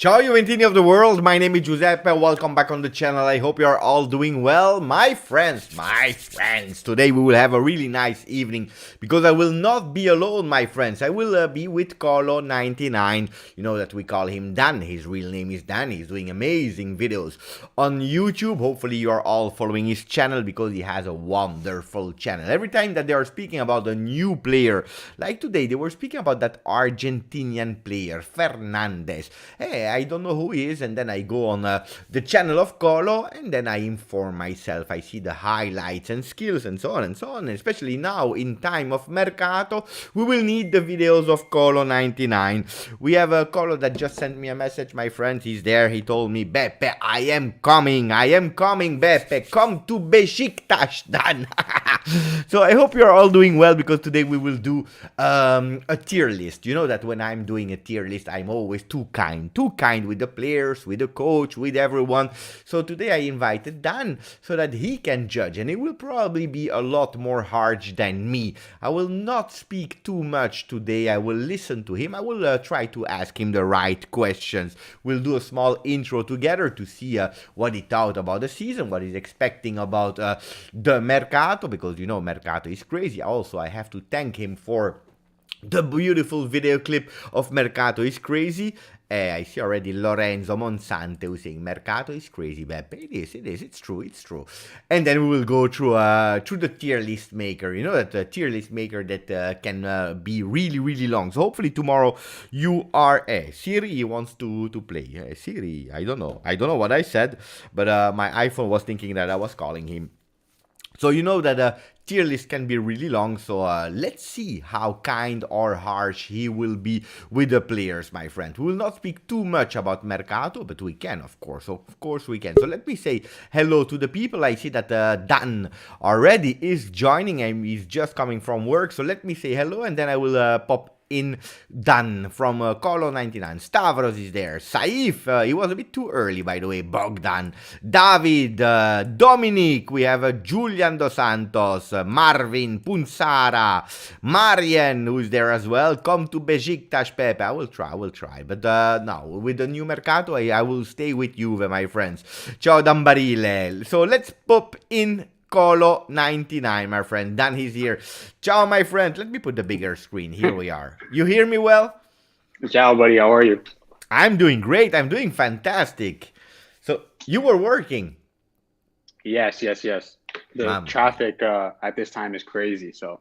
Ciao Juventini of the world, my name is Giuseppe, welcome back on the channel. I hope you are all doing well. My friends, today we will have a really nice evening because I will not be alone, my friends. I will be with COLO99. You know that we call him Dan. His real name is Dan. He's doing amazing videos on YouTube. Hopefully you are all following his channel because he has a wonderful channel. Every time that they are speaking about a new player, like today they were speaking about that Argentinian player, Fernandes. Hey, I don't know who he is, and then I go on the channel of Colo, and then I inform myself. I see the highlights and skills and so on and so on. And especially now in time of Mercato, we will need the videos of COLO99. We have a Colo that just sent me a message, my friend. He's there. He told me, Beppe, I am coming, Beppe. Come to Besiktas, Dan. So I hope you're all doing well because today we will do a tier list. You know that when I'm doing a tier list, I'm always too kind with the players, with the coach, with everyone. So today I invited Dan so that he can judge, and it will probably be a lot more harsh than me. I will not speak too much today. I will listen to him. I will try to ask him the right questions. We'll do a small intro together to see what he thought about the season, what he's expecting about the Mercato, because you know Mercato is crazy. Also, I have to thank him for the beautiful video clip of Mercato is crazy. I see already Lorenzo Monsante who's saying Mercato is crazy, Beppe. It is, it's true. And then we will go through the tier list maker. You know that tier list maker that can be really long. So hopefully tomorrow you are Siri wants to play. Siri, I don't know what I said, but my iPhone was thinking that I was calling him. So you know that tier list can be really long, so let's see how kind or harsh he will be with the players, my friend. We will not speak too much about Mercato, but we can, of course we can. So let me say hello to the people. I see that Dan already is joining and he's just coming from work, so let me say hello and then I will pop in Dan from COLO99. Stavros is there. Saif, he was a bit too early, by the way. Bogdan, David, Dominic, we have Julian Dos Santos, Marvin, Punsara, Marian, who's there as well. Come to Besiktas, Pepe. I will try. But now, with the new Mercato, I will stay with Juve, my friends. Ciao Dambarile. So let's pop in COLO99, my friend. Dan, he's here. Ciao, my friend. Let me put the bigger screen. Here we are. You hear me well? Ciao, buddy. How are you? I'm doing great. I'm doing fantastic. So, you were working? Yes. The traffic at this time is crazy, so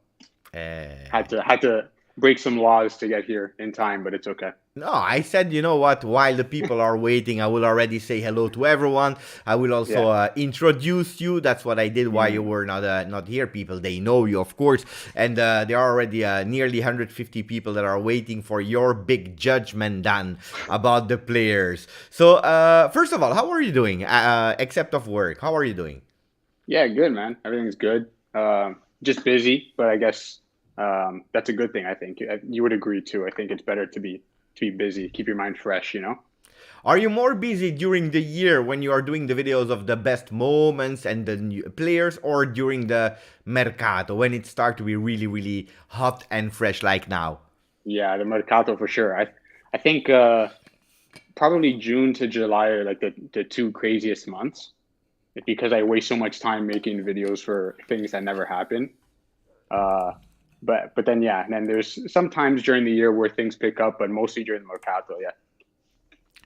had to break some laws to get here in time, but it's okay. No, I said, you know what, while the people are waiting, I will already say hello to everyone. I will also introduce you. That's what I did while you were not here. People, they know you, of course. And there are already nearly 150 people that are waiting for your big judgment, Dan, about the players. So, first of all, how are you doing, except of work? How are you doing? Yeah, good, man. Everything's good. Just busy, but I guess that's a good thing, I think. You would agree, too. I think it's better to be busy, keep your mind fresh, you know? Are you more busy during the year when you are doing the videos of the best moments and the new players, or during the Mercato when it starts to be really hot and fresh like now? Yeah, the Mercato for sure. I think probably June to July are like the two craziest months because I waste so much time making videos for things that never happen. But then and then there's sometimes during the year where things pick up, but mostly during the Mercato, yeah.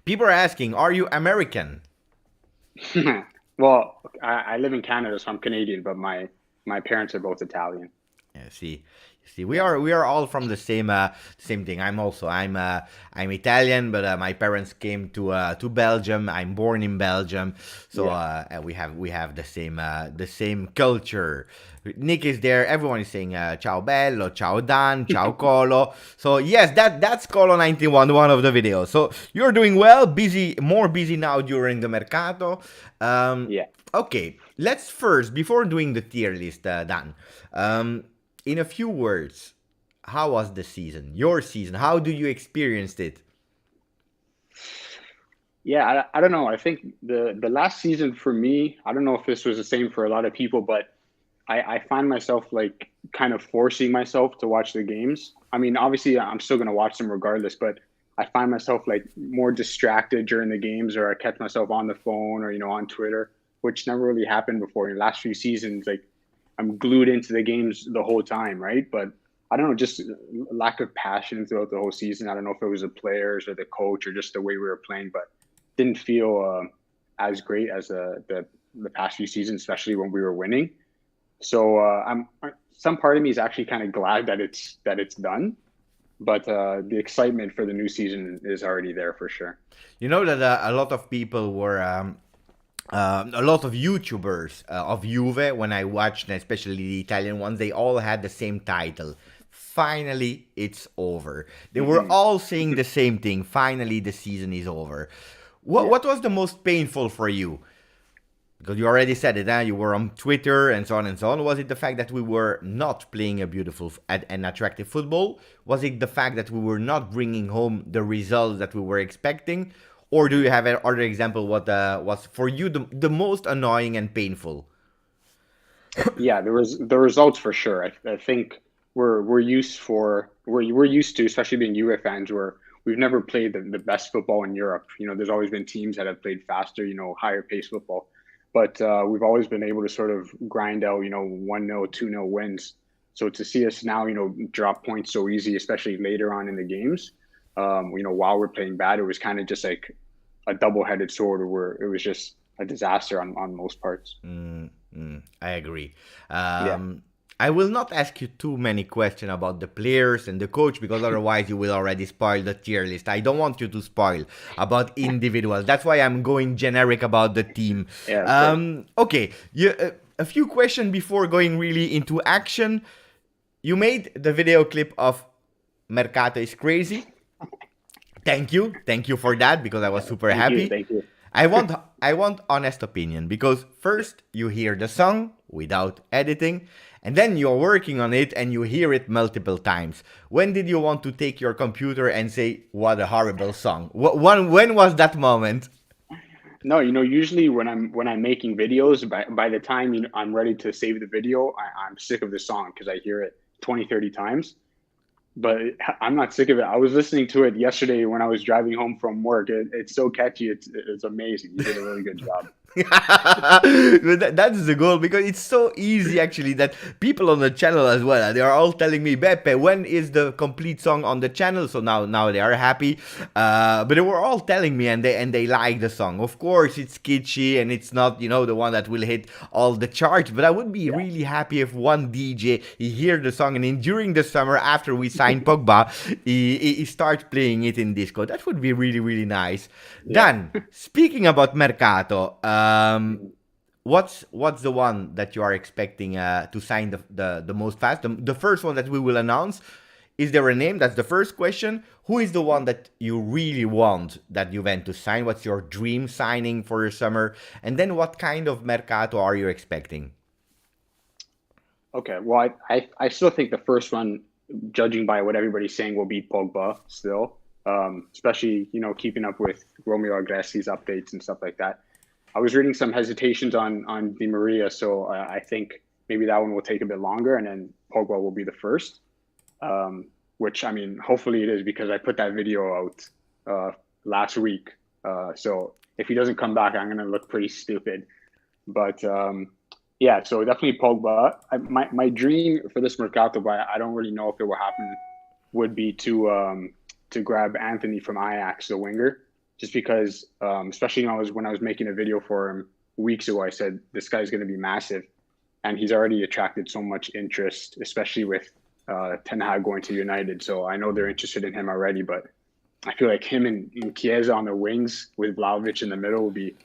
People are asking, are you American? Well, I live in Canada, so I'm Canadian, but my parents are both Italian. Yeah, see, we are all from the same thing. I'm Italian, but my parents came to Belgium. I'm born in Belgium, so we have the same culture. Nick is there. Everyone is saying ciao bello, ciao Dan, ciao Colo. So yes, that's COLO91, one of the videos. So you're doing well, more busy now during the Mercato. Okay, let's first, before doing the tier list, Dan. In a few words, how was the season? Your season? How do you experience it? Yeah, I don't know. I think the last season for me, I don't know if this was the same for a lot of people, but I find myself like kind of forcing myself to watch the games. I mean, obviously, I'm still going to watch them regardless, but I find myself like more distracted during the games, or I catch myself on the phone or on Twitter, which never really happened before. In the last few seasons, like I'm glued into the games the whole time, right? But I don't know, just lack of passion throughout the whole season. I don't know if it was the players or the coach or just the way we were playing, but didn't feel as great as the past few seasons, especially when we were winning. So I'm some part of me is actually kind of glad that it's done, but the excitement for the new season is already there for sure. You know that a lot of people were, a lot of YouTubers of Juve, when I watched, especially the Italian ones, they all had the same title. Finally, it's over. They were all saying the same thing. Finally, the season is over. What was the most painful for you? Because you already said it, you were on Twitter and so on and so on. Was it the fact that we were not playing a beautiful and attractive football? Was it the fact that we were not bringing home the results that we were expecting? Or do you have another example what was for you the most annoying and painful? Yeah, there was the results for sure. I think we're used to, especially being Juve fans, where we've never played the best football in Europe. There's always been teams that have played faster, higher pace football, but we've always been able to sort of grind out, 1-0, 2-0 wins. So to see us now, drop points so easy, especially later on in the games, while we're playing bad, it was kind of just like a double-headed sword, where it was just a disaster on most parts. I agree. Yeah. I will not ask you too many questions about the players and the coach, because otherwise you will already spoil the tier list. I don't want you to spoil about individuals. That's why I'm going generic about the team. Yeah, of course. Okay, a few questions before going really into action. You made the video clip of Mercato is crazy. Thank you for that, because I was super happy. Thank you. I want honest opinion, because first you hear the song without editing, and then you're working on it and you hear it multiple times. When did you want to take your computer and say, "What a horrible song"? When was that moment? No, usually when I'm making videos, by the time I'm ready to save the video, I'm sick of the song because I hear it 20, 30 times. But I'm not sick of it. I was listening to it yesterday when I was driving home from work. It's so catchy. It's amazing. You did a really good job. That's the goal, because it's so easy actually that people on the channel as well, they are all telling me, "Beppe, when is the complete song on the channel?" So now they are happy, but they were all telling me, and they like the song. Of course it's kitschy and it's not the one that will hit all the charts, but I would be really happy if one DJ he hear the song, and during the summer after we sign Pogba, he starts playing it in disco. That would be really, really nice. Dan, speaking about Mercato, what's the one that you are expecting to sign the most fast? The first one that we will announce. Is there a name? That's the first question. Who is the one that you really want that Juventus sign? What's your dream signing for your summer? And then what kind of Mercato are you expecting? Okay. Well, I still think the first one, judging by what everybody's saying, will be Pogba still. Especially, keeping up with Romeo Agresti's updates and stuff like that. I was reading some hesitations on Di Maria, so I think maybe that one will take a bit longer, and then Pogba will be the first. Which, I mean, hopefully it is, because I put that video out last week. So if he doesn't come back, I'm going to look pretty stupid. But yeah, so definitely Pogba. My dream for this Mercato, but I don't really know if it will happen, would be to grab Anthony from Ajax, the winger. Just because, especially when I was making a video for him weeks ago, I said this guy's going to be massive, and he's already attracted so much interest, especially with Ten Hag going to United. So I know they're interested in him already, but I feel like him and Chiesa on the wings with Vlahovic in the middle would be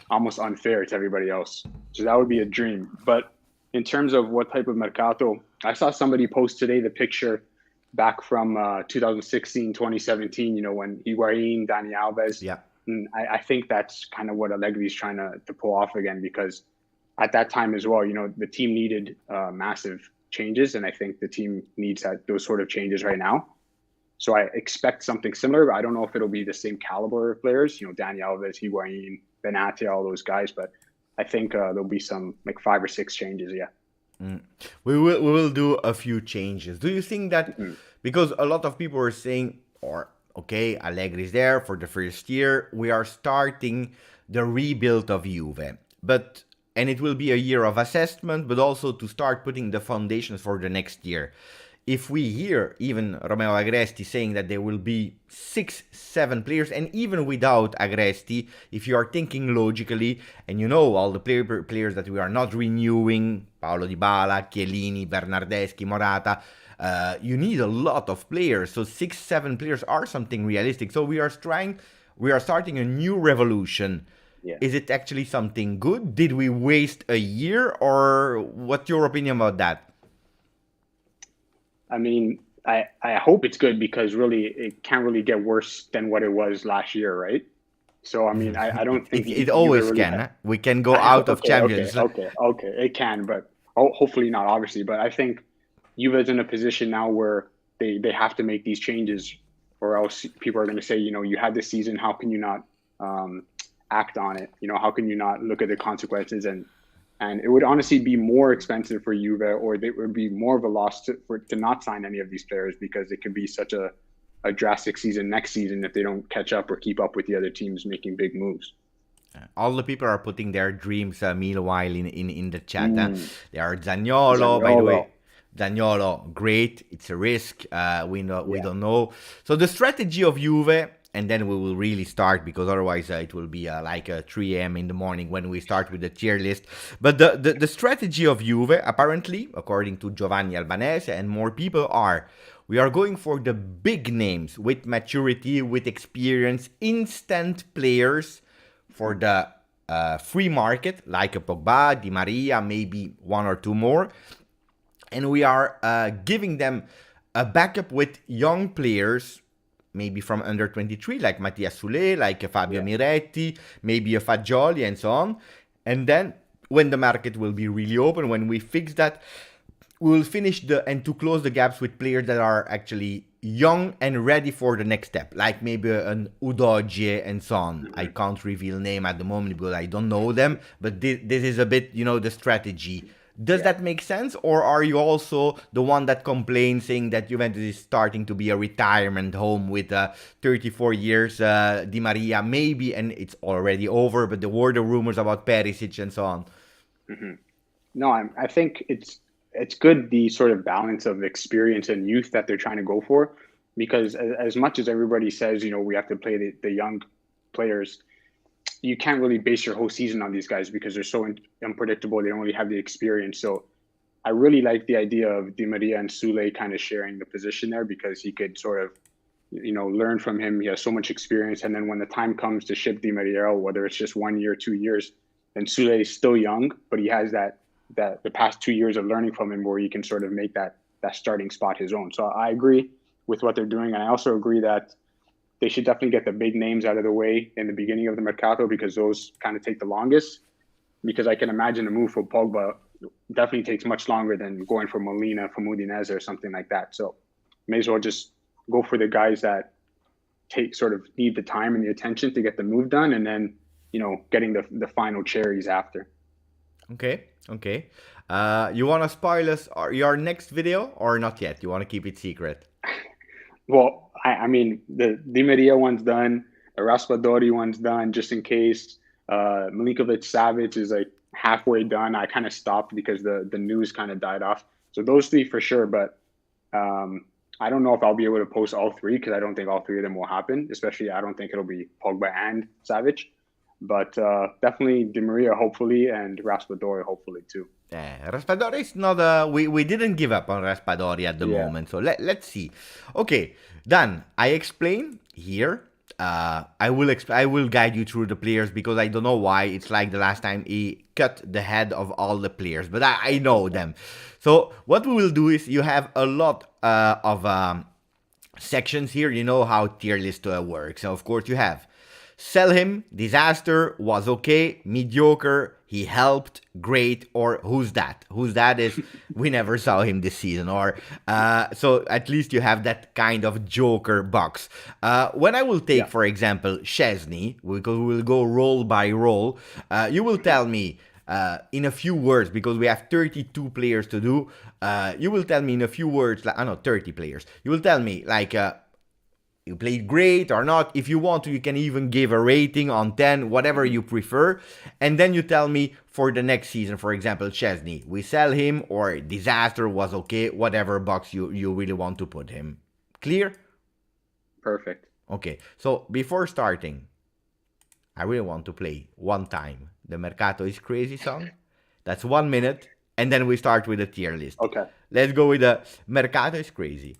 almost unfair to everybody else. So that would be a dream. But in terms of what type of Mercato, I saw somebody post today the picture back from 2016, 2017, when Higuain, Dani Alves. Yeah. And I think that's kind of what Allegri is trying to pull off again, because at that time as well, the team needed massive changes, and I think the team needs those sort of changes right now. So I expect something similar, but I don't know if it'll be the same caliber of players, Dani Alves, Higuain, Benate, all those guys, but I think there'll be some like 5 or 6 changes, yeah. We will do a few changes. Do you think that because a lot of people are saying, or okay, Allegri is there for the first year. We are starting the rebuild of Juve. And it will be a year of assessment, but also to start putting the foundations for the next year. If we hear even Romeo Agresti saying that there will be 6, 7 players, and even without Agresti, if you are thinking logically, and you know all the players that we are not renewing, Paulo Dybala, Chiellini, Bernardeschi, Morata, you need a lot of players. So 6, 7 players are something realistic. So we are starting a new revolution. Yeah. Is it actually something good? Did we waste a year, or what's your opinion about that? I mean, I hope it's good because really it can't really get worse than what it was last year, right? So I mean, I don't think it always really can. Huh? We can go out of Champions. Okay, it can, but hopefully not, obviously. But I think Juve is in a position now where they have to make these changes, or else people are going to say, you had this season, how can you not act on it? How can you not look at the consequences? And it would honestly be more expensive for Juve, or it would be more of a loss to not sign any of these players, because it could be such a drastic season next season if they don't catch up or keep up with the other teams making big moves. All the people are putting their dreams meanwhile in the chat. There are Zaniolo, by the way. Zaniolo, great. It's a risk. We don't know. So the strategy of Juve, and then we will really start, because otherwise it will be like 3 a.m. in the morning when we start with the tier list. But the strategy of Juve, apparently, according to Giovanni Albanese and more people, we are going for the big names with maturity, with experience, instant players for the free market, like a Pogba, Di Maria, maybe 1 or 2 more. And we are giving them a backup with young players, maybe from under 23, like Mattias Soulé, like Fabio Miretti, maybe a Fagioli, and so on. And then when the market will be really open, when we fix that, we will finish and to close the gaps with players that are actually young and ready for the next step, like maybe an Udogie and so on. I can't reveal name at the moment because I don't know them, but this is a bit, the strategy. Does that make sense? Or are you also the one that complains, saying that Juventus is starting to be a retirement home with 34 years, Di Maria maybe, and it's already over, but there were the rumors about Perisic and so on? No, I think it's good, the sort of balance of experience and youth that they're trying to go for, because as much as everybody says, we have to play the young players, you can't really base your whole season on these guys because they're so unpredictable. They don't really have the experience. So I really like the idea of Di Maria and Soulé kind of sharing the position there, because he could sort of, learn from him. He has so much experience. And then when the time comes to ship Di Maria, whether it's just 1 year, 2 years, then Soulé is still young, but he has that the past 2 years of learning from him where he can sort of make that starting spot his own. So I agree with what they're doing. And I also agree that they should definitely get the big names out of the way in the beginning of the Mercato, because those kind of take the longest. Because I can imagine a move for Pogba definitely takes much longer than going for Molina from Udinese or something like that. So may as well just go for the guys that need the time and the attention to get the move done, and then, getting the final cherries after. Okay. You want to spoil us your next video or not yet? You want to keep it secret? Well, I mean, the Di Maria one's done. The Raspadori one's done, just in case. Milinkovic-Savic is like halfway done. I kind of stopped because the news kind of died off. So those 3 for sure, but I don't know if I'll be able to post all 3, because I don't think all 3 of them will happen. Especially, I don't think it'll be Pogba and Savic. But definitely Di Maria, hopefully, and Raspadori, hopefully, too. Raspadori is not we didn't give up on Raspadori at the moment, so let's see. Okay, Dan, I explain here. I will guide you through the players, because I don't know why it's like the last time he cut the head of all the players, but I know them. So what we will do is, you have a lot of sections here. You know how tier list works. So of course you have sell him, disaster, was okay, mediocre, he helped, great, or who's that? Who's that is, we never saw him this season, or so at least you have that kind of joker box. When I will take, for example, Szczesny, because we will go role by role, you will tell me in a few words, because we have 32 players to do, you will tell me in a few words, 30 players, you will tell me, like, you played great or not. If you want to, you can even give a rating on 10, whatever you prefer. And then you tell me for the next season, for example, Chesney, we sell him, or disaster, was okay, whatever box you really want to put him. Clear? Perfect. Okay, so before starting, I really want to play one time the Mercato is Crazy song. That's 1 minute, and then we start with the tier list. Okay. Let's go with the Mercato is Crazy.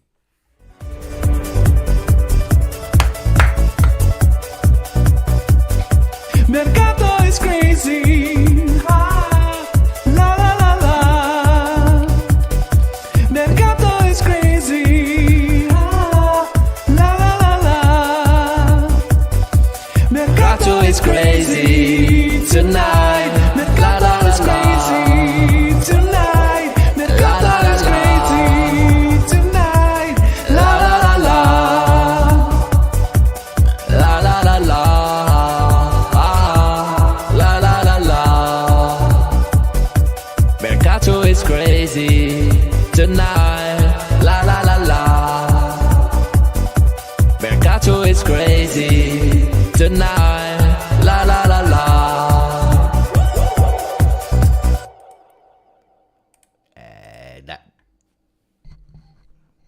Mercato is crazy. Ah, la la la la. Mercato is crazy. Ah, la la la la. Mercato is crazy tonight. Mercato is crazy tonight. Mercato is crazy tonight. La la la la. La la la la. Mercato is crazy tonight, la la la la. Mercato is crazy tonight, la la la la.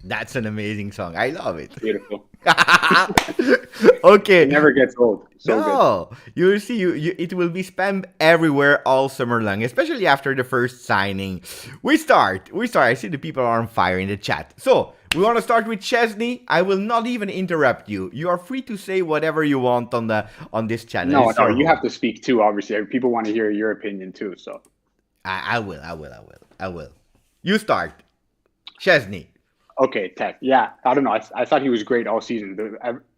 That's an amazing song. I love it. Beautiful. Okay. It never gets old. So no, you see, it will be spammed everywhere all summer long, especially after the first signing. We start. I see the people are on fire in the chat. So we want to start with Chesney. I will not even interrupt you. You are free to say whatever you want on this channel. No, you have to speak too. Obviously, people want to hear your opinion too. So I will. You start, Chesney. okay, Tech. Yeah, I don't know. I thought he was great all season,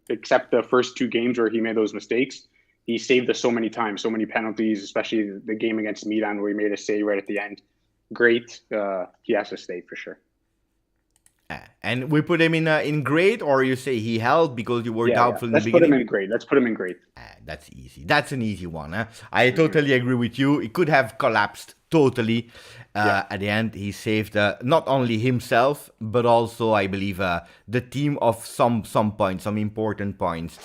except the first 2 games where he made those mistakes. He saved us so many times, so many penalties, especially the game against Milan where he made a save right at the end. Great. He has to stay for sure. And we put him in great, or you say he helped because you were doubtful in the beginning? Let's put him in great. That's easy. That's an easy one. Huh? I totally agree with you. It could have collapsed totally. At the end, he saved not only himself, but also, I believe, the team of some points, some important points.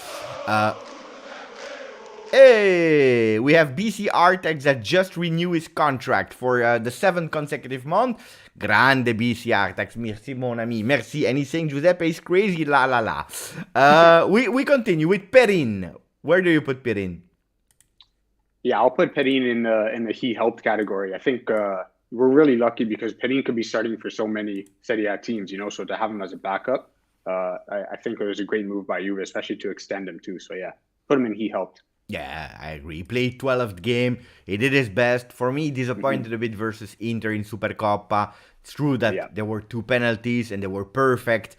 Hey, we have BC Artex that just renewed his contract for the 7th consecutive month. Grande BC Artex, merci mon ami, merci. And he's saying Giuseppe is crazy, la la la. We continue with Perin. Where do you put Perin? Yeah, I'll put Perin in the he helped category. I think we're really lucky because Perin could be starting for so many Serie A teams, so to have him as a backup, I think it was a great move by Juve, especially to extend him too. So yeah, put him in he helped. Yeah, I agree. He played 12th game. He did his best. For me, disappointed a bit versus Inter in Supercoppa. It's true that there were 2 penalties and they were perfect.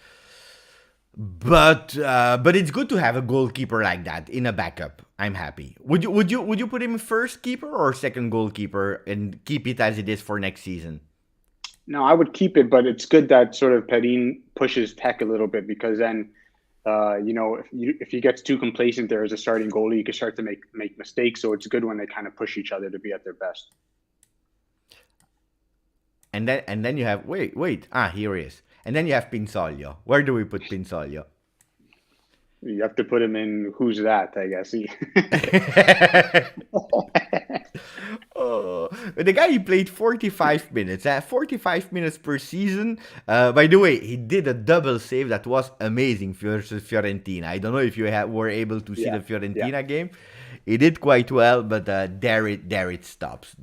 But it's good to have a goalkeeper like that in a backup. I'm happy. Would you put him first keeper or second goalkeeper and keep it as it is for next season? No, I would keep it, but it's good that sort of Perin pushes Tech a little bit because then, if he gets too complacent there as a starting goalie, you can start to make mistakes. So it's good when they kind of push each other to be at their best. And then you have wait. Here he is. And then you have Pinsoglio. Where do we put Pinsoglio? You have to put him in who's that, I guess. Oh, the guy, he played 45 minutes. 45 minutes per season. By the way, he did a double save that was amazing versus Fiorentina. I don't know if you were able to see the Fiorentina game. He did quite well, but there it stops.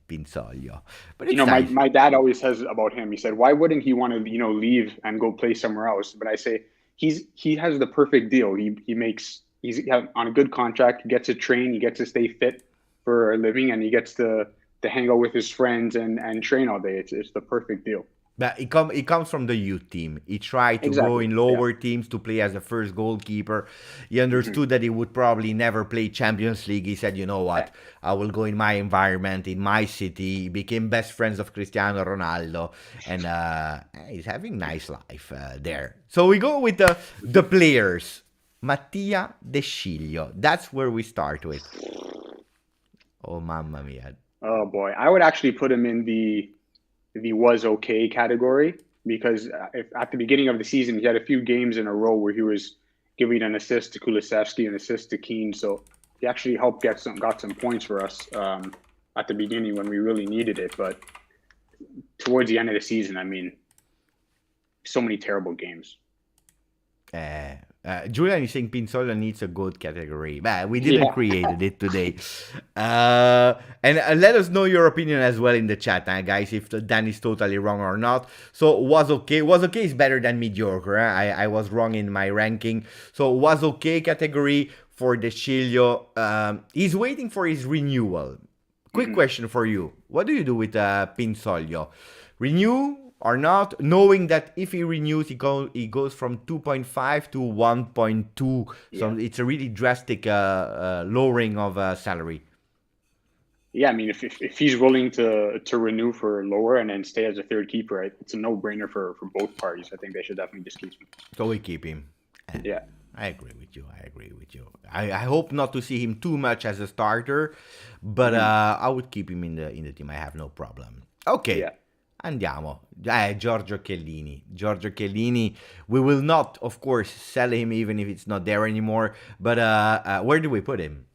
Pinsoglio. But it's nice. my dad always says about him. He said, "Why wouldn't he want to, leave and go play somewhere else?" But I say he has the perfect deal. He's on a good contract. He gets to train. He gets to stay fit for a living, and he gets to hang out with his friends and train all day. It's the perfect deal. But he comes from the youth team. He tried to go in lower teams to play as a first goalkeeper. He understood that he would probably never play Champions League. He said, you know what, I will go in my environment, in my city. He became best friends of Cristiano Ronaldo. And he's having nice life there. So we go with the players. Mattia De Sciglio. That's where we start with. Oh, mamma mia. Oh, boy. I would actually put him in the was okay category because if at the beginning of the season, he had a few games in a row where he was giving an assist to Kulusevski, an assist to Kean. So he actually helped got some points for us at the beginning when we really needed it. But towards the end of the season, I mean, so many terrible games. Julian is saying Pinsola needs a GOAT category. But we didn't create it today. And let us know your opinion as well in the chat, guys, if Dan is totally wrong or not. So was okay. Was okay is better than mediocre. I was wrong in my ranking. So was okay category for De Sciglio. He's waiting for his renewal. Quick question for you. What do you do with Pinsoglio? Renew or not, knowing that if he renews, he goes from 2.5 to 1.2. So it's a really drastic lowering of salary. Yeah, I mean, if he's willing to renew for lower and then stay as a third keeper, it's a no-brainer for both parties. I think they should definitely just keep him. So we keep him. Yeah. I agree with you. I hope not to see him too much as a starter, but I would keep him in the team. I have no problem. Okay. Yeah. Andiamo. Giorgio Chiellini. We will not, of course, sell him even if it's not there anymore. But where do we put him?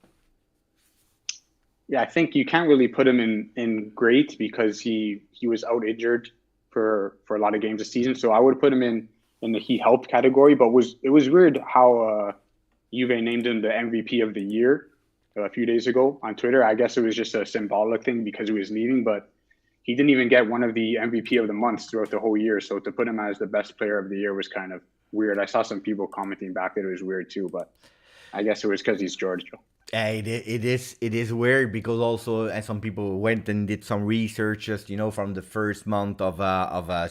Yeah, I think you can't really put him in great because he was out injured for a lot of games this season. So I would put him in the he helped category. But it was weird how Juve named him the MVP of the year a few days ago on Twitter. I guess it was just a symbolic thing because he was leaving, but he didn't even get one of the MVP of the months throughout the whole year. So to put him as the best player of the year was kind of weird. I saw some people commenting back that it was weird too, but I guess it was because he's Giorgio. It is weird because also some people went and did some research just, from the first month of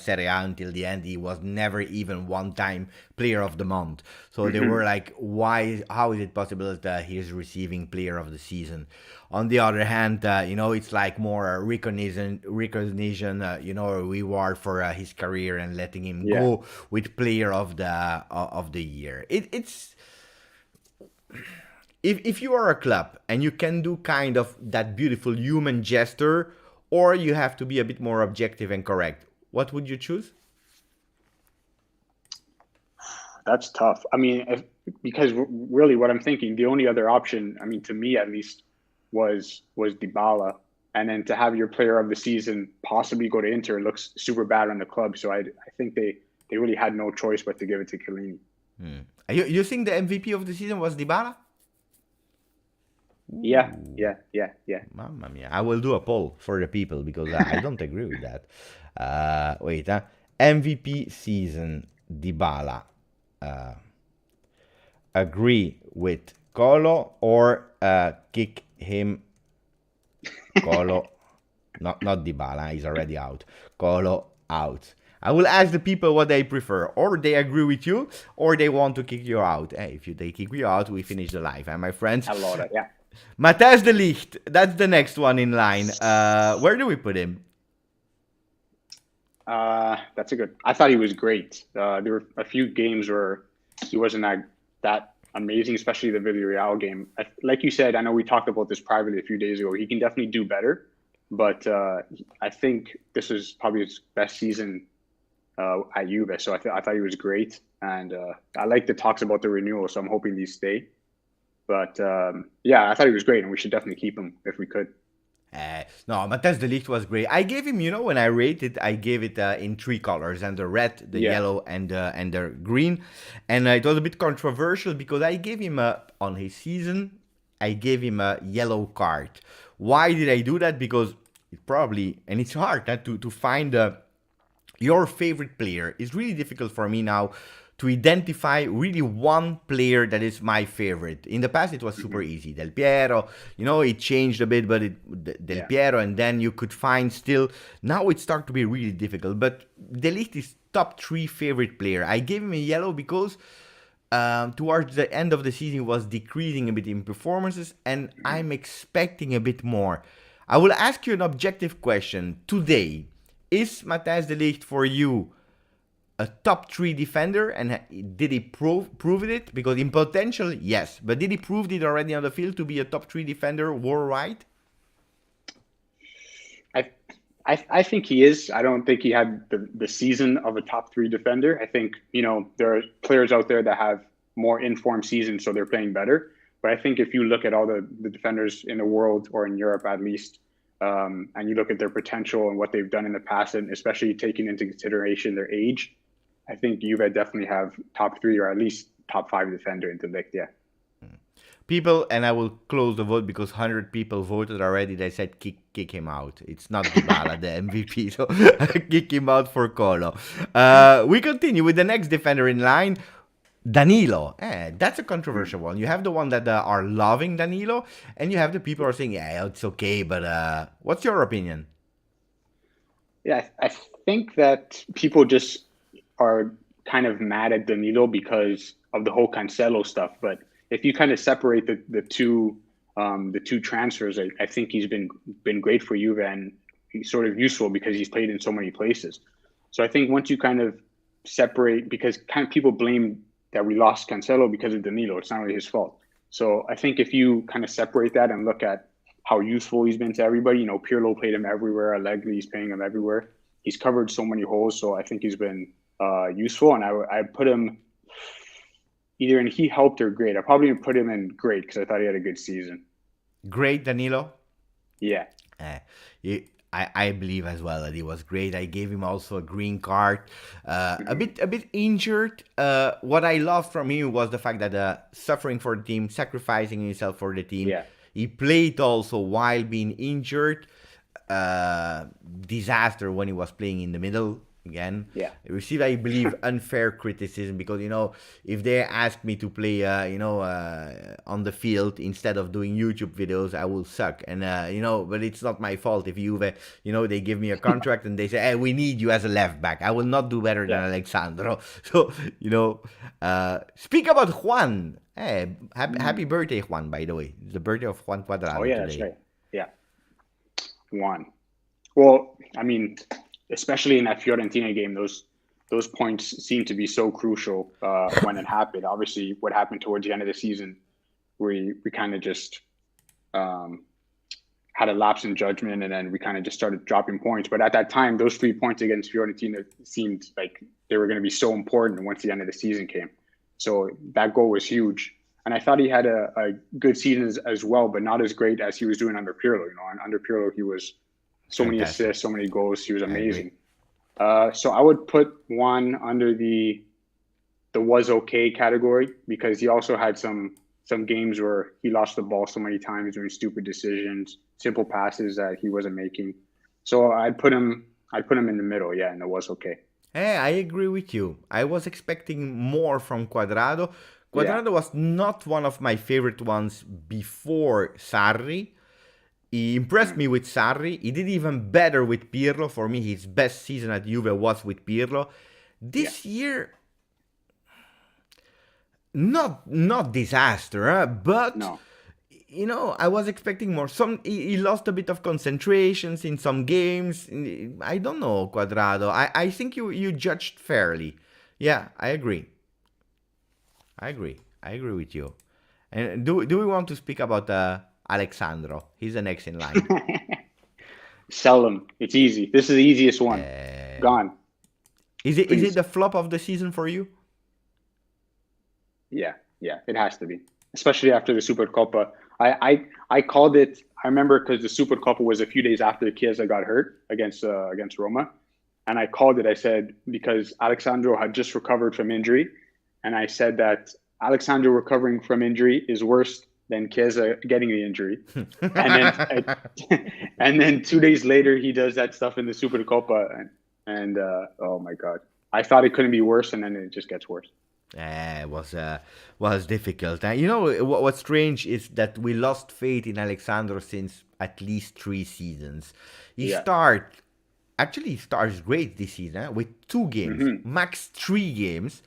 Serie A until the end, he was never even one-time player of the month. So they were like, how is it possible that he is receiving player of the season? On the other hand, it's like more recognition, reward for his career and letting him go with player of the year. It's if you are a club and you can do kind of that beautiful human gesture, or you have to be a bit more objective and correct, what would you choose? That's tough. I mean, because really what I'm thinking, the only other option, I mean, to me at least, was Dybala. And then to have your player of the season possibly go to Inter looks super bad on the club. So I think they really had no choice but to give it to Chiellini. You think the MVP of the season was Dybala? Yeah. Mamma mia. I will do a poll for the people because I don't agree with that. MVP season, Dybala. Agree with Colo or kick him? Colo. Not Dybala, he's already out. Colo out. I will ask the people what they prefer. Or they agree with you, or they want to kick you out. Hey, if they kick you out, we finish the live, my friends. I love it, yeah. Matthijs de Ligt, that's the next one in line. Where do we put him? That's a good. I thought he was great. There were a few games where he wasn't that amazing, especially the Villarreal game. Like you said, I know we talked about this privately a few days ago. He can definitely do better, but I think this is probably his best season at Juve. So I thought he was great, and I like the talks about the renewal. So I'm hoping these stay. But I thought he was great, and we should definitely keep him if we could. No, Matthijs de Ligt was great. I gave him, when I rated, I gave it in three colors, and the red, the yellow, and the green. And it was a bit controversial because I gave him on his season, I gave him a yellow card. Why did I do that? Because it probably, and it's hard to find your favorite player. It's really difficult for me now to identify really one player that is my favorite. In the past, it was super easy. Del Piero, it changed a bit, but Del Piero, and then you could find still. Now it started to be really difficult, but De Ligt is top 3 favorite player. I gave him a yellow because towards the end of the season, he was decreasing a bit in performances, and I'm expecting a bit more. I will ask you an objective question today. Is Matthijs de Ligt for you a top 3 defender, and did he prove it? Because in potential, yes, but did he prove it already on the field to be a top 3 defender worldwide? I I think he is. I don't think he had the season of a top 3 defender. I think, there are players out there that have more informed seasons, so they're playing better. But I think if you look at all the defenders in the world, or in Europe at least, and you look at their potential and what they've done in the past, and especially taking into consideration their age, I think Juve definitely have top 3 or at least top 5 defender in the league. Yeah. People, and I will close the vote because 100 people voted already. They said kick him out. It's not Dybala, the MVP, so kick him out for Colo. We continue with the next defender in line, Danilo. That's a controversial one. You have the one that are loving Danilo, and you have the people who are saying, yeah, it's okay, but what's your opinion? Yeah, I think that people just are kind of mad at Danilo because of the whole Cancelo stuff, but if you kind of separate the two transfers, I think he's been great for Juve, and he's sort of useful because he's played in so many places. So I think once you kind of separate, because kind of people blame that we lost Cancelo because of Danilo, it's not really his fault. So I think if you kind of separate that and look at how useful he's been to everybody, Pirlo played him everywhere, Allegri is playing him everywhere. He's covered so many holes, so I think he's been useful, and I put him either in he helped or great. I probably put him in great because I thought he had a good season. Great, Danilo? Yeah. I believe as well that he was great. I gave him also a green card. A bit injured. What I loved from him was the fact that suffering for the team, sacrificing himself for the team. Yeah. He played also while being injured. Disaster when he was playing in the middle. Again, yeah, I received, I believe, unfair criticism because if they ask me to play, on the field instead of doing YouTube videos, I will suck. And but it's not my fault if Juve, they give me a contract and they say, "Hey, we need you as a left back." I will not do better than Alexandro. So speak about Juan. Hey, happy birthday, Juan! By the way, it's the birthday of Juan Cuadrado. Oh yeah, today. That's right. Yeah, Juan. Well, I mean, especially in that Fiorentina game, those points seem to be so crucial when it happened. Obviously, what happened towards the end of the season, we kind of just had a lapse in judgment, and then we kind of just started dropping points. But at that time, those 3 points against Fiorentina seemed like they were going to be so important once the end of the season came. So that goal was huge. And I thought he had a good season as well, but not as great as he was doing under Pirlo. And under Pirlo, he was so many assists, so many goals. He was amazing. So I would put Juan under the was okay category because he also had some games where he lost the ball so many times doing stupid decisions, simple passes that he wasn't making. So I'd put him in the middle, and it was okay. Hey, I agree with you. I was expecting more from Cuadrado. Cuadrado was not one of my favorite ones before Sarri. He impressed me with Sarri. He did even better with Pirlo. For me, his best season at Juve was with Pirlo. This year, not disaster, but no. I was expecting more. He lost a bit of concentrations in some games. I don't know, Cuadrado. I think you judged fairly. Yeah, I agree. I agree with you. And do we want to speak about Alexandro? He's the next in line. Sell him. It's easy. This is the easiest one. Gone. Is it the flop of the season for you? Yeah, it has to be. Especially after the Supercoppa. I called it. I remember because the Supercoppa was a few days after Chiesa got hurt against Roma, and I called it. I said because Alexandro had just recovered from injury, and I said that Alexandro recovering from injury is worse than Chiesa getting the injury. And then 2 days later, he does that stuff in the Supercoppa, and oh my God, I thought it couldn't be worse, and then it just gets worse. It was difficult. What's strange is that we lost faith in Alexandro since at least 3 seasons. He starts great this season with 2 games, max 3 games,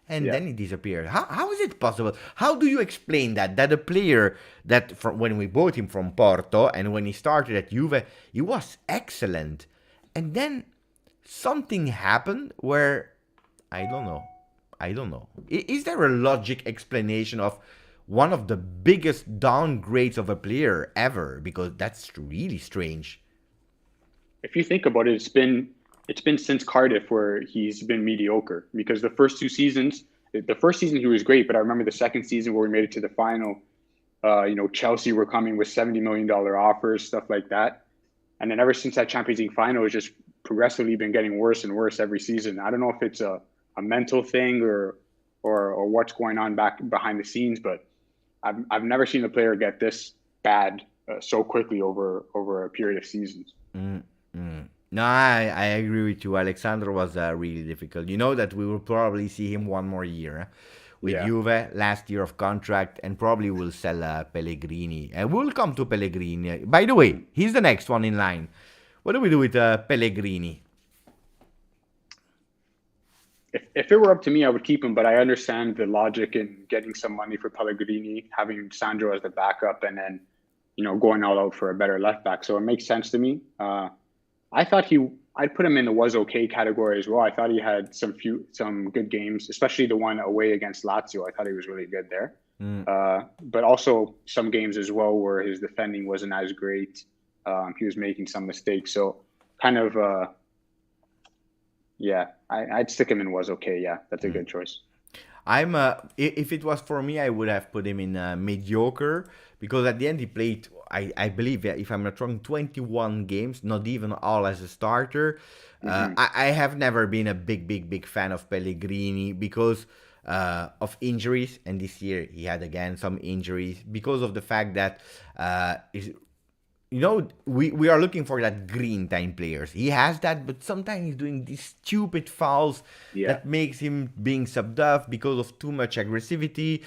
and then he disappeared. How is it possible? How do you explain that a player that when we bought him from Porto and when he started at Juve, he was excellent, and then something happened where I don't know. Is there a logic explanation of one of the biggest downgrades of a player ever? Because that's really strange. if you think about it, it's been since Cardiff where he's been mediocre, because the first season he was great, but I remember the second season where we made it to the final. Chelsea were coming with $70 million offers, stuff like that. And then ever since that Champions League final, it's just progressively been getting worse and worse every season. I don't know if it's a mental thing or what's going on back behind the scenes, but I've never seen a player get this bad so quickly over a period of seasons. No, I agree with you. Alexandro was really difficult. You know that we will probably see him one more year with Juve, last year of contract, and probably will sell Pellegrini. And we'll come to Pellegrini. By the way, he's the next one in line. What do we do with Pellegrini? If it were up to me, I would keep him, but I understand the logic in getting some money for Pellegrini, having Sandro as the backup, and then, going all out for a better left back. So it makes sense to me. I thought I'd put him in the was okay category as well. I thought he had some good games, especially the one away against Lazio. I thought he was really good there. But also some games as well where his defending wasn't as great. He was making some mistakes. So kind of, I'd stick him in was okay. Yeah, that's a good choice. If it was for me, I would have put him in mediocre, because at the end he played, I believe, if I'm not wrong, 21 games, not even all as a starter. I have never been a big fan of Pellegrini because of injuries, and this year he had again some injuries because of the fact that we are looking for that green time players. He has that, but sometimes he's doing these stupid fouls that makes him being subbed off because of too much aggressivity.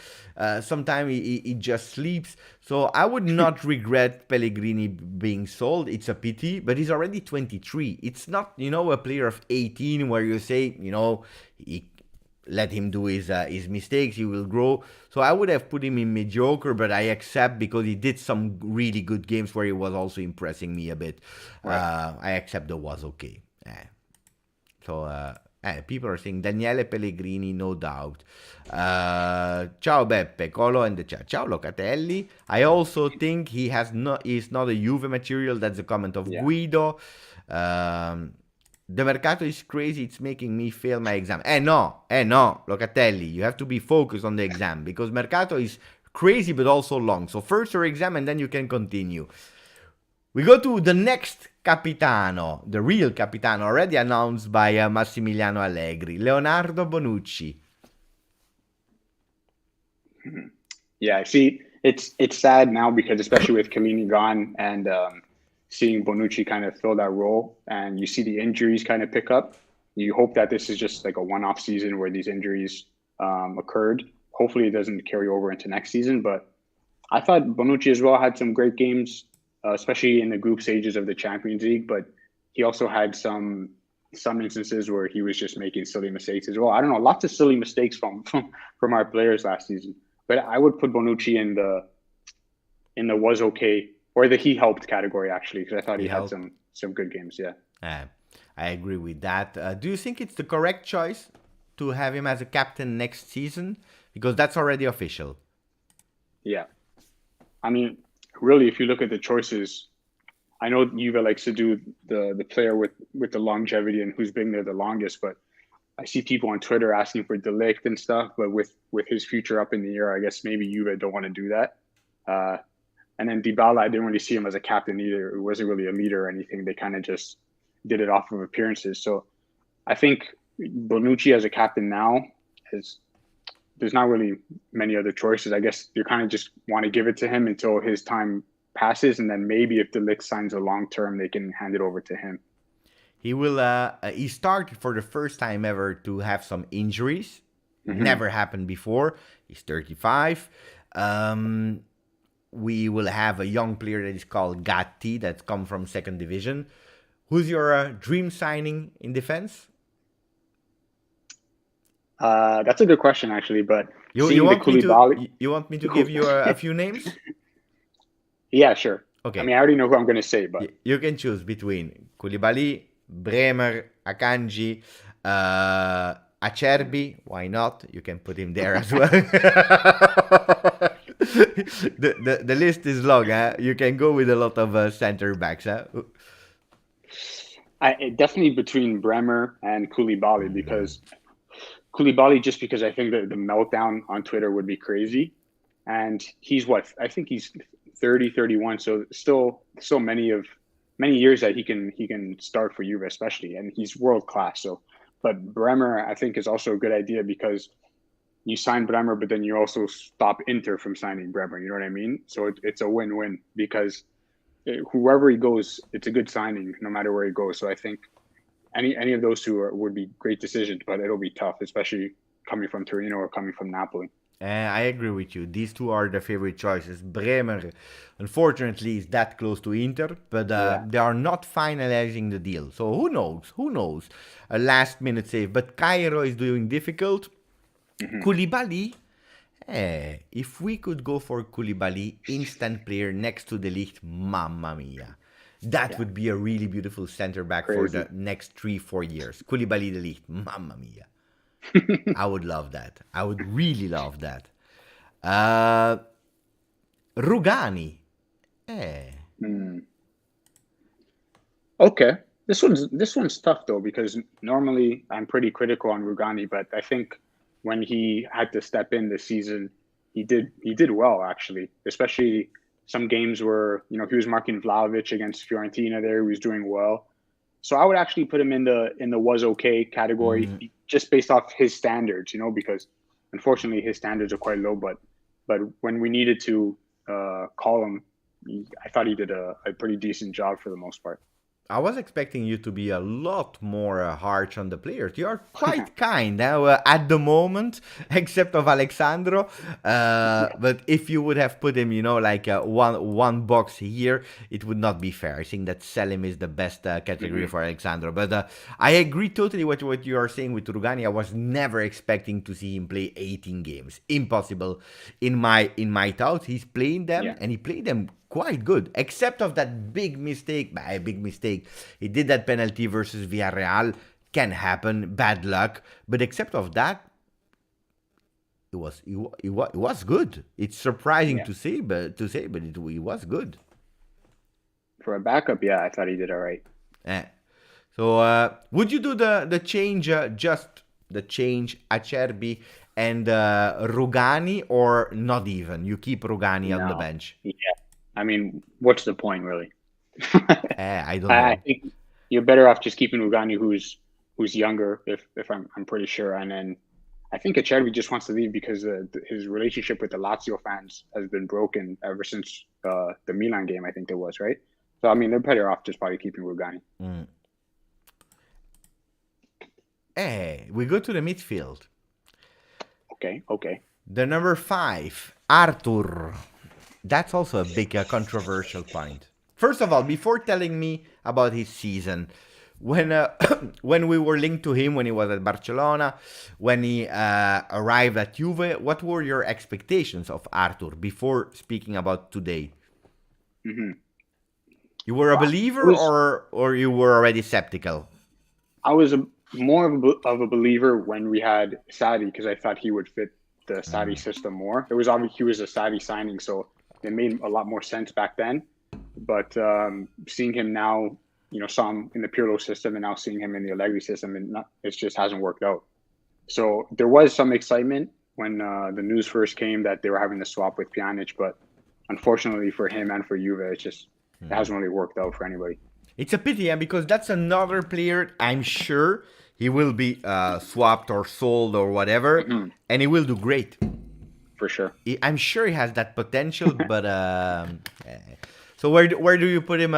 Sometimes he just sleeps. So I would not regret Pellegrini being sold. It's a pity, but he's already 23. It's not, a player of 18 where you say, let him do his mistakes, he will grow. So I would have put him in mediocre, but I accept because he did some really good games where he was also impressing me a bit. Right. I accept that was okay. People are saying Daniele Pellegrini, no doubt. Ciao Beppe, Colo in the chat. Ciao Locatelli. I also think he's not a Juve material. That's a comment of Guido. The Mercato is crazy, it's making me fail my exam. No, Locatelli, you have to be focused on the exam, because Mercato is crazy but also long. So first your exam and then you can continue. We go to the next Capitano, the real Capitano, already announced by Massimiliano Allegri, Leonardo Bonucci. Yeah, see, it's sad now because especially with Chiellini gone and seeing Bonucci kind of fill that role, and you see the injuries kind of pick up. You hope that this is just like a one-off season where these injuries occurred. Hopefully it doesn't carry over into next season, but I thought Bonucci as well had some great games, especially in the group stages of the Champions League, but he also had some instances where he was just making silly mistakes as well. I don't know, lots of silly mistakes from our players last season, but I would put Bonucci in the was okay, or the he helped category, actually, because I thought he had some good games. I agree with that. Do you think it's the correct choice to have him as a captain next season? Because that's already official. Yeah. I mean, really, if you look at the choices, I know Juve likes to do the player with the longevity and who's been there the longest, but I see people on Twitter asking for De Ligt and stuff, but with his future up in the air, I guess maybe Juve don't want to do that. And then Dybala, I didn't really see him as a captain either. It wasn't really a leader or anything. They kind of just did it off of appearances. So I think Bonucci as a captain now there's not really many other choices. I guess you kind of just want to give it to him until his time passes, and then maybe if De Ligt signs a long term, they can hand it over to him. He will. He started for the first time ever to have some injuries. Never happened before. He's 35. We will have a young player that is called Gatti that's come from second division. Who's your dream signing in defense? That's a good question, actually. But you want me to give you a few names? Yeah, sure. Okay. I mean, I already know who I'm going to say, but you can choose between Koulibaly, Bremer, Akanji, Acerbi. Why not? You can put him there as well. The list is long. You can go with a lot of center backs. Definitely between Bremer and Koulibaly because Koulibaly, just because I think that the meltdown on Twitter would be crazy. And he's what? I think he's 30, 31. So still many years that he can start for Juve, especially. And he's world class. So, but Bremer, I think, is also a good idea because you sign Bremer, but then you also stop Inter from signing Bremer. You know what I mean? So it's a win-win because whoever he goes, it's a good signing no matter where he goes. So I think any of those two would be great decisions, but it'll be tough, especially coming from Torino or coming from Napoli. I agree with you. These two are the favorite choices. Bremer, unfortunately, is that close to Inter, but they are not finalizing the deal. So who knows? Who knows? A last-minute save. But Cairo is doing difficult. Koulibaly, if we could go for Koulibaly, instant player next to De Ligt, mamma mia. That would be a really beautiful center back for the next 3-4 years. Koulibaly, De Ligt, mamma mia. I would love that. I would really love that. Rugani. Okay. This one's tough though because normally I'm pretty critical on Rugani, but I think when he had to step in this season, he did well actually. Especially some games where he was marking Vlahovic against Fiorentina. There, he was doing well. So I would actually put him in the was okay category, just based off his standards. Because unfortunately his standards are quite low. But when we needed to call him, I thought he did a pretty decent job for the most part. I was expecting you to be a lot more harsh on the players. You are quite kind at the moment, except of Alexandro. But if you would have put him, like one box here, it would not be fair. I think that Selim is the best category for Alexandro. But I agree totally with what you are saying with Rugani. I was never expecting to see him play 18 games. Impossible. In my thoughts, he's playing them, and he played them quite good, except of that big mistake. He did that penalty versus Villarreal. Can happen, bad luck. But except of that, it was good. It's surprising to say, but it was good. For a backup, I thought he did all right. So would you do the change, just the change Acerbi and Rugani, or not even? You keep Rugani on the bench? Yeah. I mean, what's the point, really? I don't know. I think you're better off just keeping Rugani, who's younger, if I'm pretty sure. And then I think Acerbi just wants to leave because his relationship with the Lazio fans has been broken ever since the Milan game, I think it was, right? So, I mean, they're better off just probably keeping Rugani. We go to the midfield. Okay. The number 5, Arthur. That's also a big controversial point. First of all, before telling me about his season, when we were linked to him when he was at Barcelona, when he arrived at Juve, what were your expectations of Arthur before speaking about today? You were a believer or you were already skeptical? I was more of a believer when we had Sadi because I thought he would fit the Sadi system more. It was obvious he was a Sadi signing, so it made a lot more sense back then. But seeing him now, saw him in the Pirlo system and now seeing him in the Allegri system, it just hasn't worked out. So there was some excitement when the news first came that they were having to swap with Pjanic, but unfortunately for him and for Juve, it hasn't really worked out for anybody. It's a pity, because that's another player I'm sure he will be swapped or sold or whatever, and he will do great. For sure. I'm sure he has that potential, but so where do you put him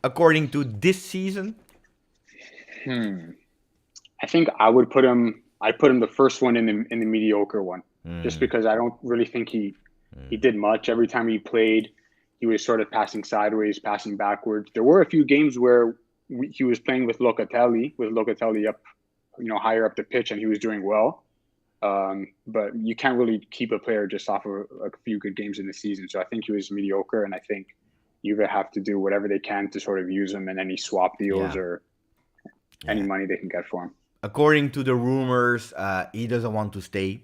according to this season? I think I would put him. I'd put him the first one in the mediocre one, just because I don't really think he did much. Every time he played, he was sort of passing sideways, passing backwards. There were a few games where he was playing with Locatelli up, higher up the pitch, and he was doing well. But you can't really keep a player just off of a few good games in the season. So I think he was mediocre, and I think Juve have to do whatever they can to sort of use him in any swap deals or any money they can get for him. According to the rumors, he doesn't want to stay.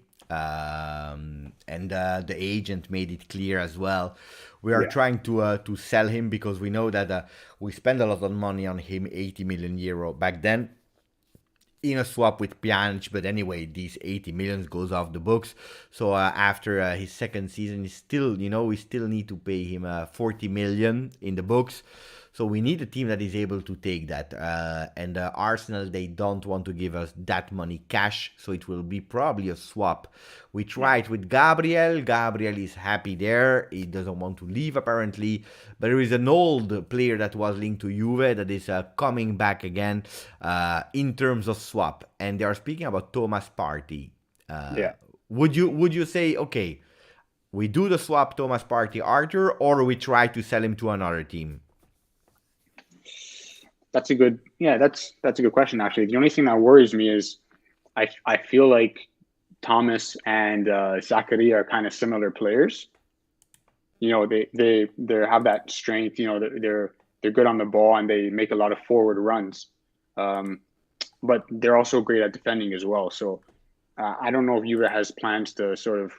The agent made it clear as well. We are trying to sell him because we know that we spend a lot of money on him, 80 million euro back then, in a swap with Pjanic. But anyway, these 80 millions goes off the books. So after his second season, we still need to pay him 40 million in the books. So we need a team that is able to take that. And Arsenal, they don't want to give us that money cash. So it will be probably a swap. We tried with Gabriel. Gabriel is happy there. He doesn't want to leave apparently. But there is an old player that was linked to Juve that is coming back again in terms of swap. And they are speaking about Thomas Partey. Would you say, okay, we do the swap Thomas Partey Arthur, or we try to sell him to another team? That's a good question actually. The only thing that worries me is I feel like Thomas and Zakaria are kind of similar players. They have that strength. They're good on the ball and they make a lot of forward runs, but they're also great at defending as well. So I don't know if Juve has plans to sort of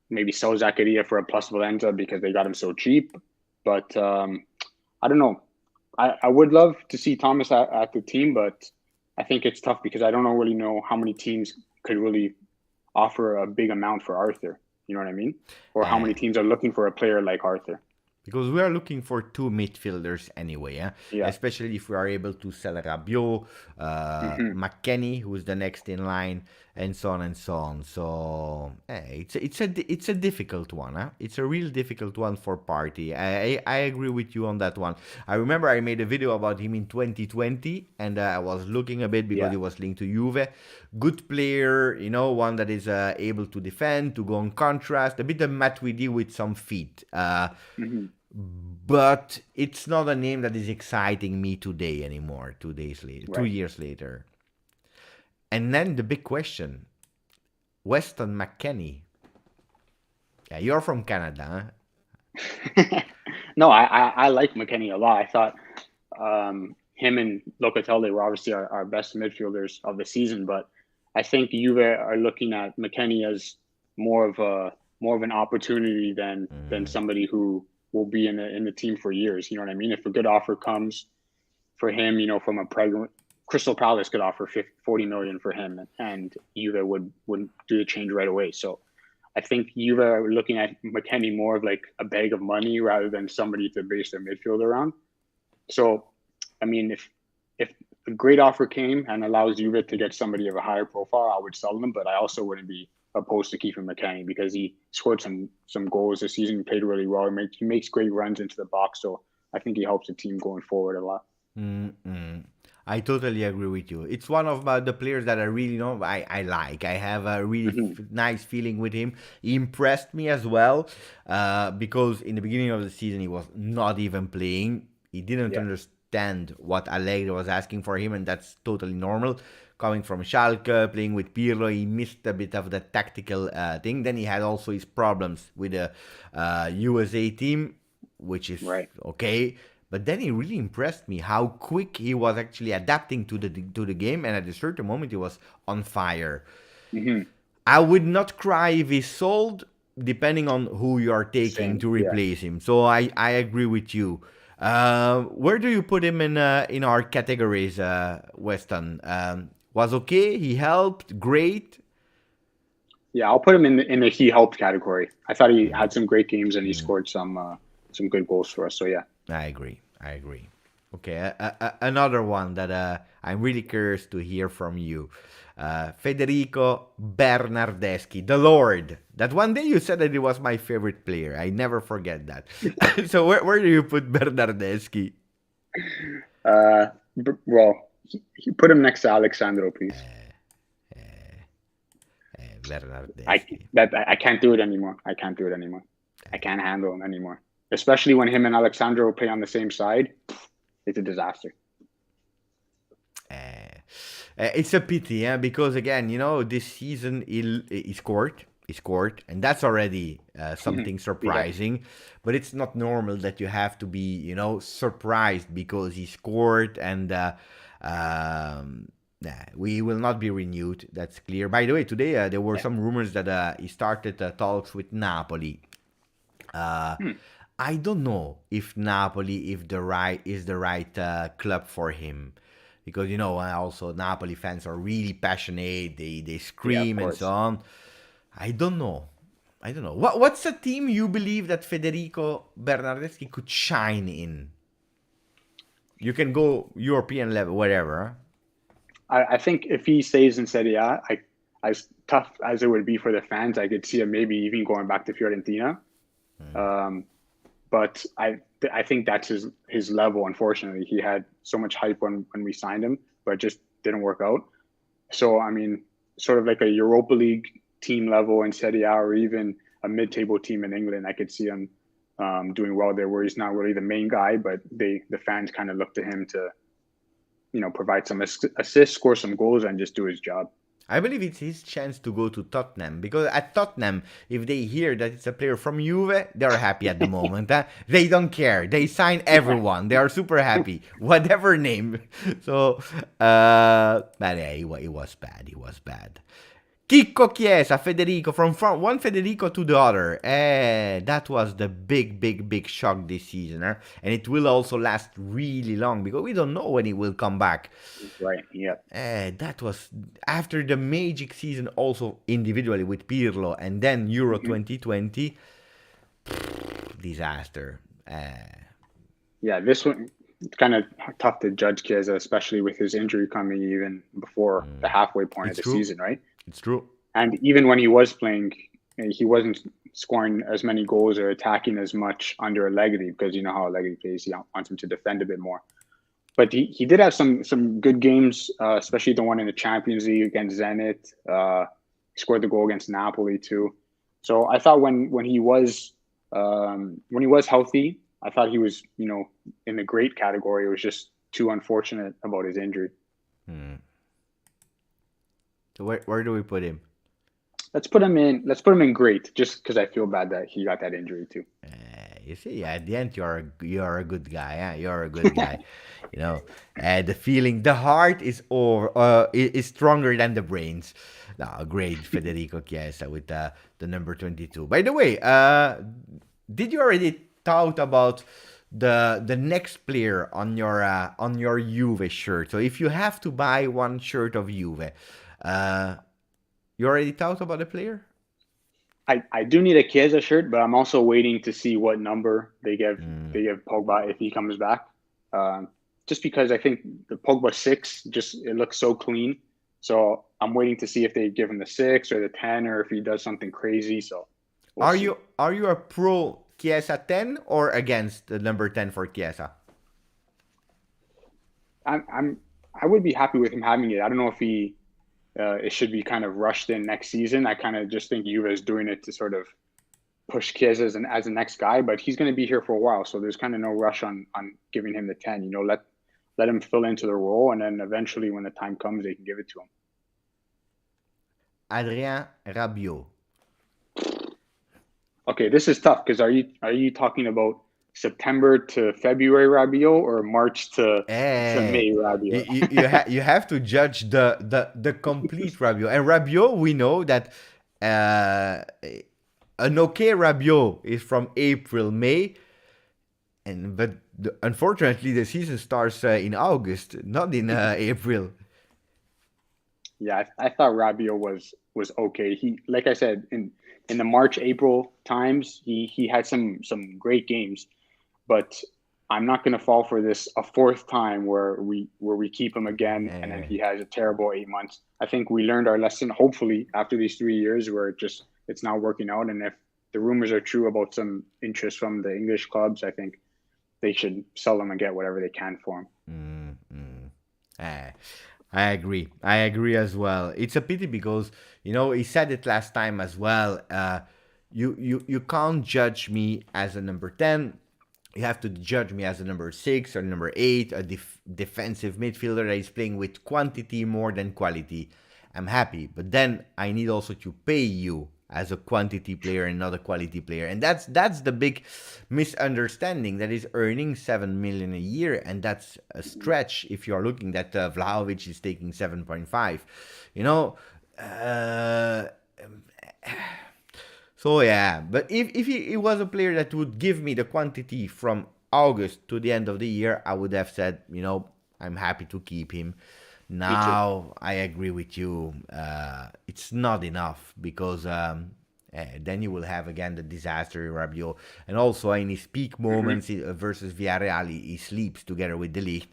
maybe sell Zakaria for a plus Valenza because they got him so cheap. But I don't know. I would love to see Thomas at the team, but I think it's tough because I don't really know how many teams could really offer a big amount for Arthur. You know what I mean? Or how many teams are looking for a player like Arthur. Because we are looking for two midfielders anyway, especially if we are able to sell Rabiot, McKennie, who is the next in line, and so on and so on. So it's a difficult one. It's a real difficult one for Partey. I agree with you on that one. I remember I made a video about him in 2020, and I was looking a bit because he was linked to Juve. Good player, one that is able to defend, to go on contrast, a bit of Matuidi with some feet. But it's not a name that is exciting me today anymore, 2 days later, 2 years later. And then the big question, Weston McKennie. Yeah, you're from Canada, huh? No, I like McKennie a lot. I thought him and Locatelli were obviously our best midfielders of the season, but I think Juve are looking at McKennie as more of an opportunity than somebody who will be in the team for years. You know what I mean? If a good offer comes for him, from a Crystal Palace could offer 40 million for him, and Juve would do the change right away. So I think Juve are looking at McKennie more of like a bag of money rather than somebody to base their midfield around. So, I mean, if a great offer came and allows Juve to get somebody of a higher profile, I would sell them, but I also wouldn't be opposed to keeping McKennie because he scored some goals this season, played really well. He makes great runs into the box, so I think he helps the team going forward a lot. I totally agree with you. It's one of the players that I really I like. I have a really nice feeling with him. He impressed me as well because in the beginning of the season he was not even playing. He didn't understand what Allegri was asking for him, and that's totally normal. Coming from Schalke, playing with Pirlo, he missed a bit of the tactical thing. Then he had also his problems with the USA team, which is okay. But then he really impressed me how quick he was actually adapting to the game, and at a certain moment he was on fire. I would not cry if he's sold, depending on who you are taking to replace him. So I agree with you. Where do you put him in our categories, Weston? Was okay, he helped, great. Yeah, I'll put him in the he helped category. I thought he had some great games and he scored some good goals for us. So yeah. I agree. Okay, another one that I'm really curious to hear from you. Federico Bernardeschi, the Lord. That one day you said that he was my favorite player. I never forget that. So where do you put Bernardeschi? Well, you put him next to Alexandro, please. Bernardeschi. I can't do it anymore. I can't handle him anymore. Especially when him and Alexandro play on the same side. It's a disaster. It's a pity, because again, this season he scored, and that's already something surprising. But it's not normal that you have to be, surprised because he scored, and Nah, we will not be renewed. That's clear. By the way, today there were some rumors that he started talks with Napoli. I don't know if Napoli if the right is the right club for him, because also Napoli fans are really passionate. They scream and so on. I don't know. What's a team you believe that Federico Bernardeschi could shine in? You can go European level, whatever. I think if he stays in Serie A, as tough as it would be for the fans, I could see him maybe even going back to Fiorentina. But I think that's his level. Unfortunately, he had so much hype when we signed him, but it just didn't work out. So I mean, sort of like a Europa League team level in Serie A, or even a mid-table team in England, I could see him doing well there, where he's not really the main guy, but the fans kind of look to him to, provide some assists, score some goals, and just do his job. I believe it's his chance to go to Tottenham, because at Tottenham, if they hear that it's a player from Juve, they're happy at the moment. They don't care. They sign everyone. They are super happy, whatever name. So, but yeah, it was bad. It was bad. Kiko Chiesa, Federico, from one Federico to the other. That was the big shock this season. And it will also last really long, because we don't know when he will come back. Right, yeah. That was after the magic season, also individually with Pirlo, and then Euro 2020. Disaster. Yeah, this one, it's kind of tough to judge Chiesa, especially with his injury coming even before the halfway point of the season, right? It's true. And even when he was playing, he wasn't scoring as many goals or attacking as much under Allegri, because you know how Allegri plays. He wants him to defend a bit more. But he did have some good games, especially the one in the Champions League against Zenit. He scored the goal against Napoli too. So I thought when he was healthy, I thought he was in the great category. It was just too unfortunate about his injury. So where do we put him? Let's put him in great, just because I feel bad that he got that injury too. You see, at the end, you're a good guy. Huh? You're a good guy. The feeling, the heart is stronger than the brains. No, great, Federico Chiesa with the number 22. By the way, did you already thought about the next player on your Juve shirt? So if you have to buy one shirt of Juve, you already thought about the player? I do need a Chiesa shirt, but I'm also waiting to see what number they give Pogba if he comes back. Just because I think the Pogba 6 it looks so clean. So I'm waiting to see if they give him the 6 or the 10, or if he does something crazy. So are you a pro Chiesa 10 or against the number 10 for Chiesa? I would be happy with him having it. I don't know if it should be kind of rushed in next season. I kind of just think Juve is doing it to sort of push Chiesa as the next guy, but he's going to be here for a while, so there's kind of no rush on giving him the 10. Let him fill into the role, and then eventually when the time comes, they can give it to him. Adrien Rabiot. Okay, this is tough, because are you talking about September to February Rabiot or March to May Rabiot? You have to judge the complete Rabiot. And Rabiot, we know that an okay Rabiot is from April, May, but unfortunately the season starts in August, not in April. Yeah, I thought Rabiot was okay. He, like I said, in the March, April times, he had some great games. But I'm not going to fall for this a fourth time where we keep him again and then he has a terrible 8 months. I think we learned our lesson, hopefully, after these 3 years where it's not working out. And if the rumors are true about some interest from the English clubs, I think they should sell him and get whatever they can for him. I agree. I agree as well. It's a pity because, he said it last time as well. You can't judge me as a number 10. You have to judge me as a number 6 or number 8, a defensive midfielder that is playing with quantity more than quality. I'm happy, but then I need also to pay you as a quantity player and not a quality player. And that's the big misunderstanding, that is earning 7 million a year, and that's a stretch if you're looking that Vlahovic is taking 7.5. You know, so yeah, but if he was a player that would give me the quantity from August to the end of the year, I would have said, you know, I'm happy to keep him. Now I agree with you. It's not enough because then you will have again the disaster Rabiot, and also in his peak moments versus Villarreal, he sleeps together with De Ligt,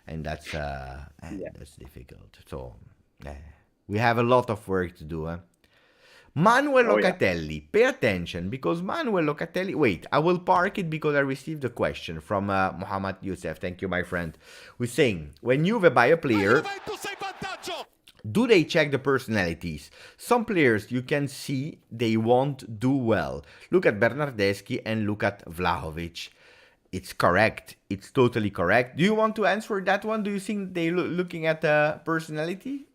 and that's difficult. So we have a lot of work to do. Manuel Locatelli, pay attention, because Manuel Locatelli, wait, I will park it because I received a question from Mohammad Youssef, thank you my friend, who's saying, when Juve buy a player, do they check the personalities? Some players you can see they won't do well. Look at Bernardeschi and look at Vlahovic. It's correct, it's totally correct. Do you want to answer that one? Do you think they looking at the personality?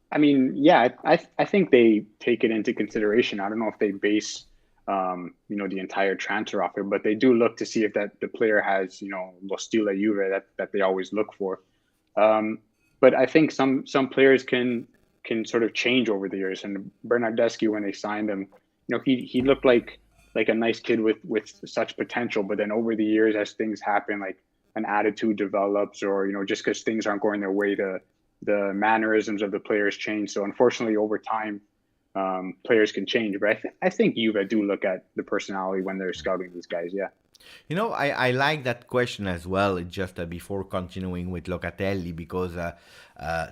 I mean, yeah, I think they take it into consideration. I don't know if they base, the entire transfer offer, but they do look to see if that the player has, lo stile Juve that they always look for. But I think some players can sort of change over the years. And Bernardeschi, when they signed him, he looked like a nice kid with such potential. But then over the years, as things happen, like an attitude develops, or just because things aren't going their way, the mannerisms of the players change. So unfortunately, over time, players can change. But I think Juve do look at the personality when they're scouting these guys. Yeah. I like that question as well, just before continuing with Locatelli, because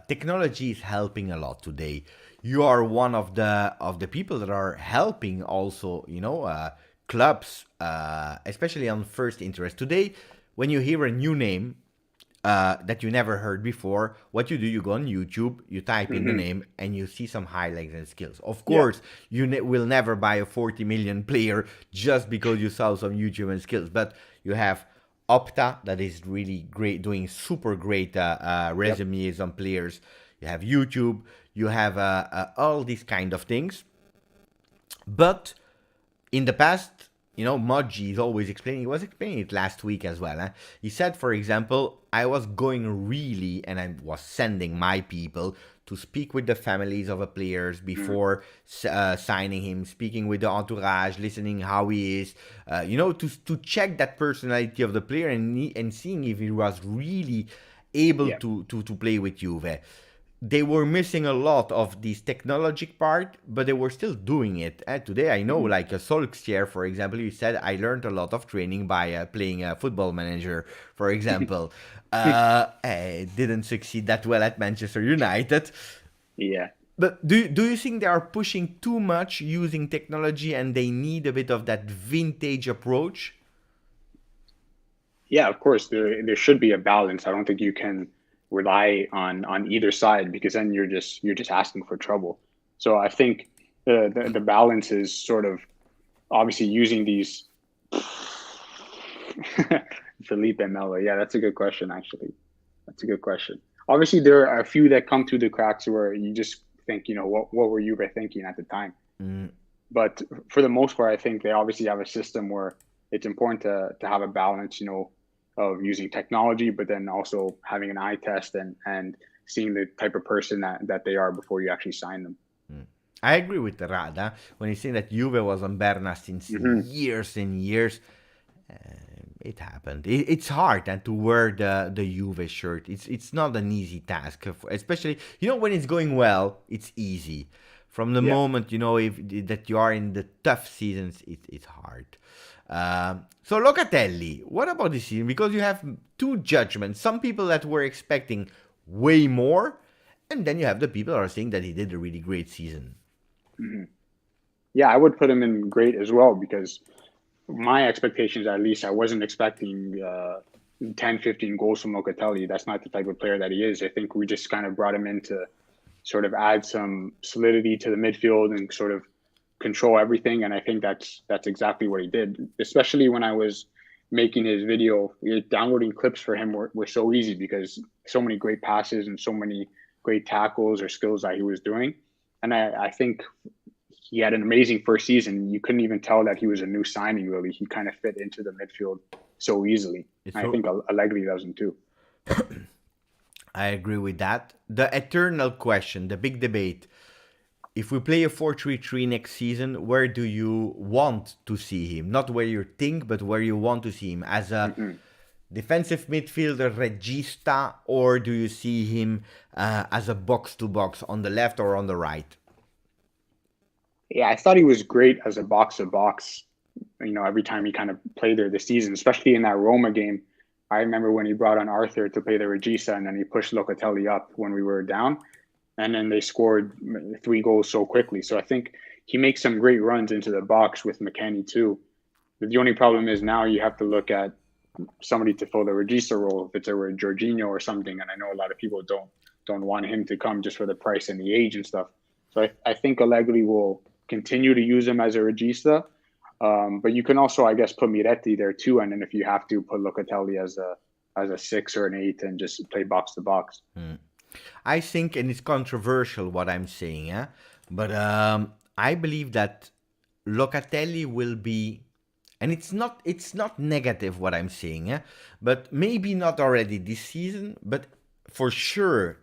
technology is helping a lot today. You are one of the people that are helping also, clubs, especially on first interest. Today, when you hear a new name, that you never heard before, what you do, you go on YouTube, you type in the name, and you see some highlights and skills. Of course, you will never buy a 40 million player just because you saw some YouTube and skills, but you have Opta, that is really great, doing super great resumes on players. You have YouTube, you have all these kind of things. But in the past, Modji is always explaining, he was explaining it last week as well. He said, for example, I was going really, and I was sending my people to speak with the families of the players before signing him, speaking with the entourage, listening how he is, to check that personality of the player and seeing if he was really able to play with Juve. They were missing a lot of this technology part, but they were still doing it. Today, I know, like a Solskjaer, for example, he said, I learned a lot of training by playing a Football Manager, for example. Didn't succeed that well at Manchester United. Yeah. But do you think they are pushing too much using technology and they need a bit of that vintage approach? Yeah, of course. There should be a balance. I don't think you can rely on either side, because then you're just asking for trouble. So I think the balance is sort of obviously using these Felipe Melo. Yeah, that's a good question, actually. That's a good question. Obviously, there are a few that come through the cracks where you just think, what were you thinking at the time? But for the most part, I think they obviously have a system where it's important to have a balance, of using technology, but then also having an eye test and seeing the type of person that they are before you actually sign them. I agree with Rada when he's saying that Juve was on Berna since years and years. It happened. It's hard to wear the Juve shirt. It's not an easy task, especially when it's going well. It's easy. From the moment that you are in the tough seasons, it's hard. So Locatelli, what about this season? Because you have two judgments. Some people that were expecting way more, and then you have the people that are saying that he did a really great season. Yeah, I would put him in great as well, because my expectations, at least, I wasn't expecting 10, 15 goals from Locatelli. That's not the type of player that he is. I think we just kind of brought him in to sort of add some solidity to the midfield and sort of control everything, and I think that's exactly what he did. Especially when I was making his video, downloading clips for him were so easy, because so many great passes and so many great tackles or skills that he was doing. And I think he had an amazing first season. You couldn't even tell that he was a new signing, really. He kind of fit into the midfield so easily. I think Allegri doesn't too. I agree with that. The eternal question, the big debate. If we play a 4-3-3 next season, where do you want to see him? Not where you think, but where you want to see him. As a defensive midfielder, regista, or do you see him as a box-to-box on the left or on the right? Yeah, I thought he was great as a box-to-box, every time he kind of played there this season, especially in that Roma game. I remember when he brought on Arthur to play the regista, and then he pushed Locatelli up when we were down. And then they scored 3 goals so quickly. So I think he makes some great runs into the box with McKennie too. But the only problem is now you have to look at somebody to fill the regista role, if it's a Jorginho or something. And I know a lot of people don't want him to come just for the price and the age and stuff. So I think Allegri will continue to use him as a regista. But you can also, I guess, put Miretti there too. And then if you have to, put Locatelli as a 6 or an 8 and just play box to box. I think, and it's controversial what I'm saying, but I believe that Locatelli will be, and it's not negative what I'm saying, but maybe not already this season, but for sure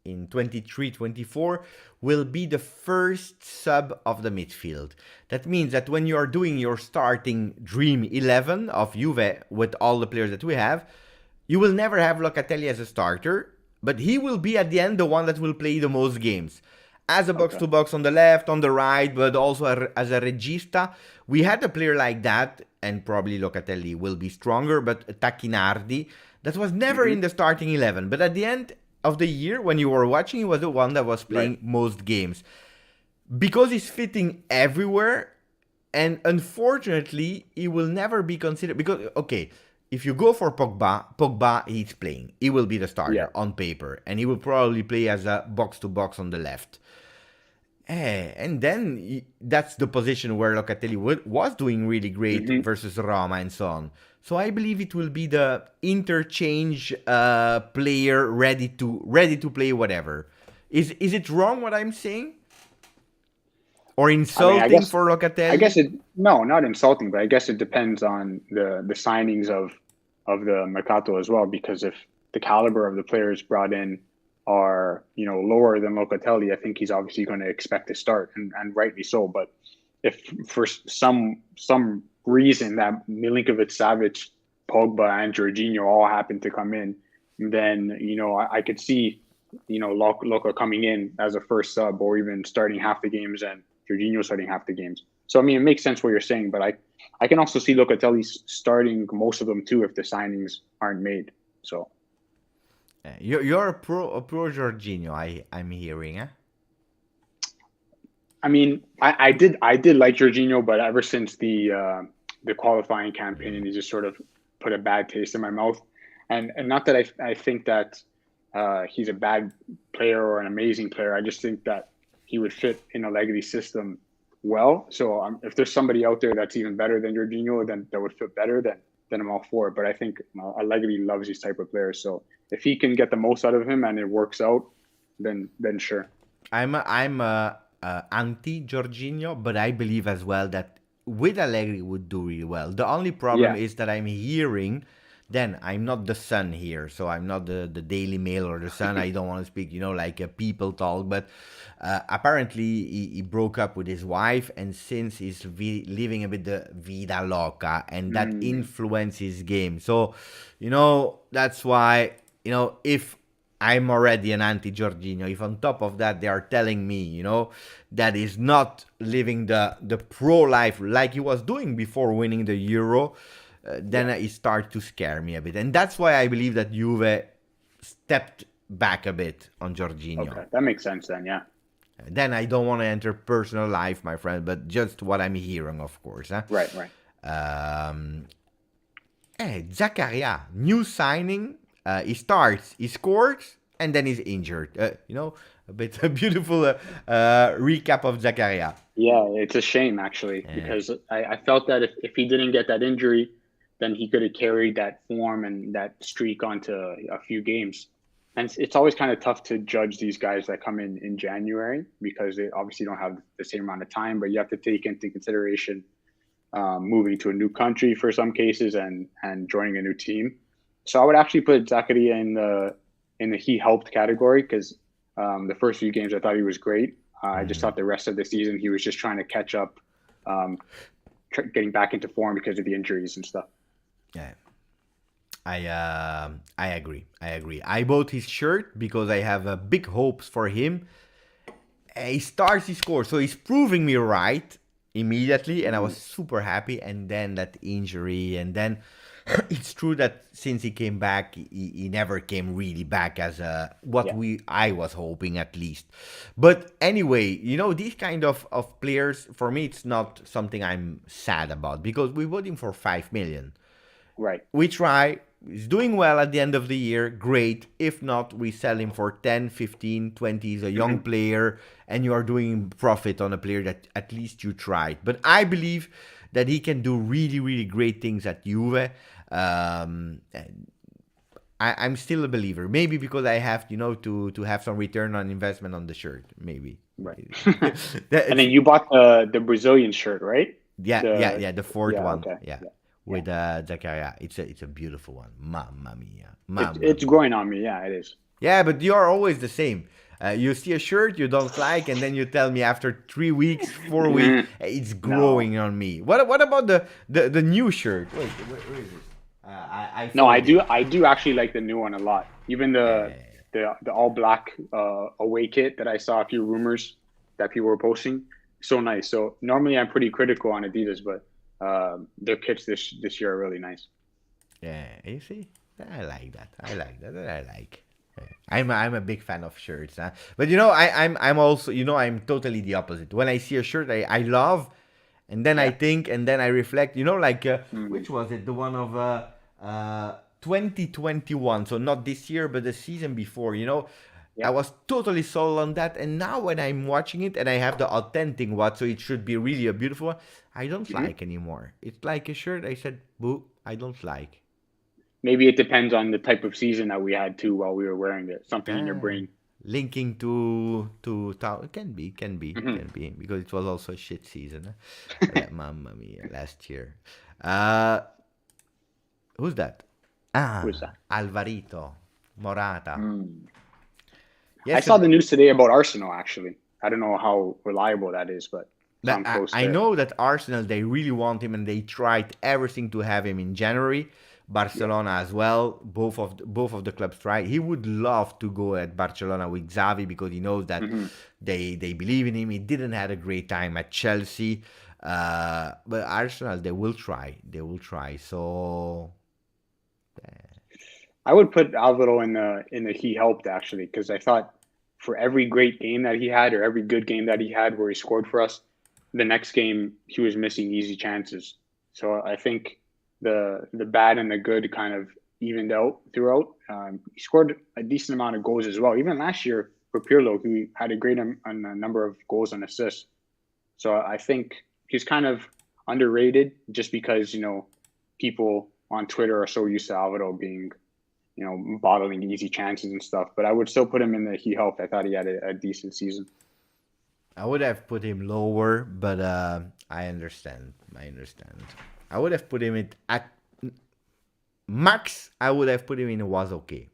in 23-24 will be the first sub of the midfield. That means that when you are doing your starting dream 11 of Juve with all the players that we have, you will never have Locatelli as a starter, but he will be at the end the one that will play the most games. As a box-to-box on the left, on the right, but also as a regista. We had a player like that, and probably Locatelli will be stronger, but Tacchinardi, that was never in the starting 11. But at the end of the year, when you were watching, he was the one that was playing most games. Because he's fitting everywhere, and unfortunately, he will never be considered, because, if you go for Pogba, he's playing. He will be the starter on paper. And he will probably play as a box-to-box on the left. And then that's the position where Locatelli was doing really great versus Roma and so on. So I believe it will be the interchange player ready to play whatever. Is it wrong what I'm saying? Or insulting for Locatelli? I guess no, not insulting, but I guess it depends on the signings of the Mercato as well, because if the caliber of the players brought in are, lower than Locatelli, I think he's obviously going to expect to start, and rightly so. But if for some reason that Milinkovic-Savic, Pogba, and Jorginho all happen to come in, then, I could see, Loca coming in as a first sub, or even starting half the games and Jorginho starting half the games. So, it makes sense what you're saying, but I can also see Locatelli starting most of them too if the signings aren't made. So, you're a pro Jorginho, I'm hearing, huh? I did like Jorginho, but ever since the qualifying campaign, he just sort of put a bad taste in my mouth. And not that I think that he's a bad player or an amazing player. I just think that he would fit in Allegri's system well. So if there's somebody out there that's even better than Jorginho, then that would fit better, then I'm all for it. But I think Allegri loves these type of players. So if he can get the most out of him and it works out, then sure. I'm anti Jorginho, but I believe as well that with Allegri would do really well. The only problem is that I'm hearing. Then I'm not the Sun here, so I'm not the Daily Mail or the Sun. I don't want to speak, like a people talk. But apparently he broke up with his wife, and since he's living a bit the vida loca, and that influences his game. So, that's why, if I'm already an anti-Jorginho, if on top of that they are telling me, that he's not living the pro life like he was doing before winning the Euro, then it starts to scare me a bit. And that's why I believe that Juve stepped back a bit on Jorginho. Okay, that makes sense then, yeah. Then I don't want to enter personal life, my friend, but just what I'm hearing, of course. Huh? Right. Zakaria, new signing. He starts, he scores, and then he's injured. A beautiful recap of Zakaria. Yeah, it's a shame, actually, because I felt that if he didn't get that injury, then he could have carried that form and that streak onto a few games. And it's always kind of tough to judge these guys that come in January because they obviously don't have the same amount of time, but you have to take into consideration moving to a new country for some cases and joining a new team. So I would actually put Zakaria in the he helped category because the first few games I thought he was great. I just thought the rest of the season he was just trying to catch up, getting back into form because of the injuries and stuff. Yeah. I agree. I bought his shirt because I have big hopes for him. He starts, he scores, so he's proving me right immediately, and I was super happy. And then that injury, and then it's true that since he came back, he never came really back as I was hoping at least. But anyway, these kind of players, for me, it's not something I'm sad about because we bought him for 5 million. Right. We try. He's doing well at the end of the year. Great. If not, we sell him for 10, 15, 20. He's a young player, and you are doing profit on a player that at least you tried. But I believe that he can do really, really great things at Juve. I'm still a believer. Maybe because I have, to have some return on investment on the shirt. Maybe. Right. And then you bought the Brazilian shirt, right? The fourth one. Okay. Yeah. With Zakaria. It's a beautiful one. Mamma mia. It's growing on me. Yeah, it is. Yeah, but you are always the same. You see a shirt you don't like, and then you tell me after 3 weeks, 4 weeks, it's growing on me. What about the new shirt? Wait, where is it? I do actually like the new one a lot. Even the all black away kit that I saw a few rumors that people were posting. So nice. So normally I'm pretty critical on Adidas, but their kits this year are really nice. Yeah, you see, I like that. I'm a big fan of shirts, huh? But I'm also I'm totally the opposite. When I see a shirt I love, and then I think, and then I reflect. Which was it? The one of 2021. So not this year, but the season before. I was totally sold on that, and now when I'm watching it and I have the authentic one, so it should be really a beautiful one, I don't like anymore. It's like a shirt I said, boo, I don't like. Maybe it depends on the type of season that we had too while we were wearing it. Something in your brain. Linking to town, it can be, because it was also a shit season. Mamma mia, last year. Who's that? Who's that? Alvarito Morata. Yes, I saw the news today about Arsenal, actually. I don't know how reliable that is, but I know that Arsenal, they really want him, and they tried everything to have him in January. Barcelona as well. Both of the clubs tried. He would love to go at Barcelona with Xavi because he knows that they believe in him. He didn't have a great time at Chelsea. But Arsenal, they will try. So... I would put Alvaro in the he helped, actually, because I thought for every great game that he had or every good game that he had where he scored for us, the next game he was missing easy chances. So I think the bad and the good kind of evened out throughout. He scored a decent amount of goals as well. Even last year for Pirlo, who had a great a number of goals and assists. So I think he's kind of underrated just because, people on Twitter are so used to Alvaro being bottling easy chances and stuff. But I would still put him in the he helped. I thought he had a decent season. I would have put him lower, but I understand. I would have put him at max. I would have put him in was okay.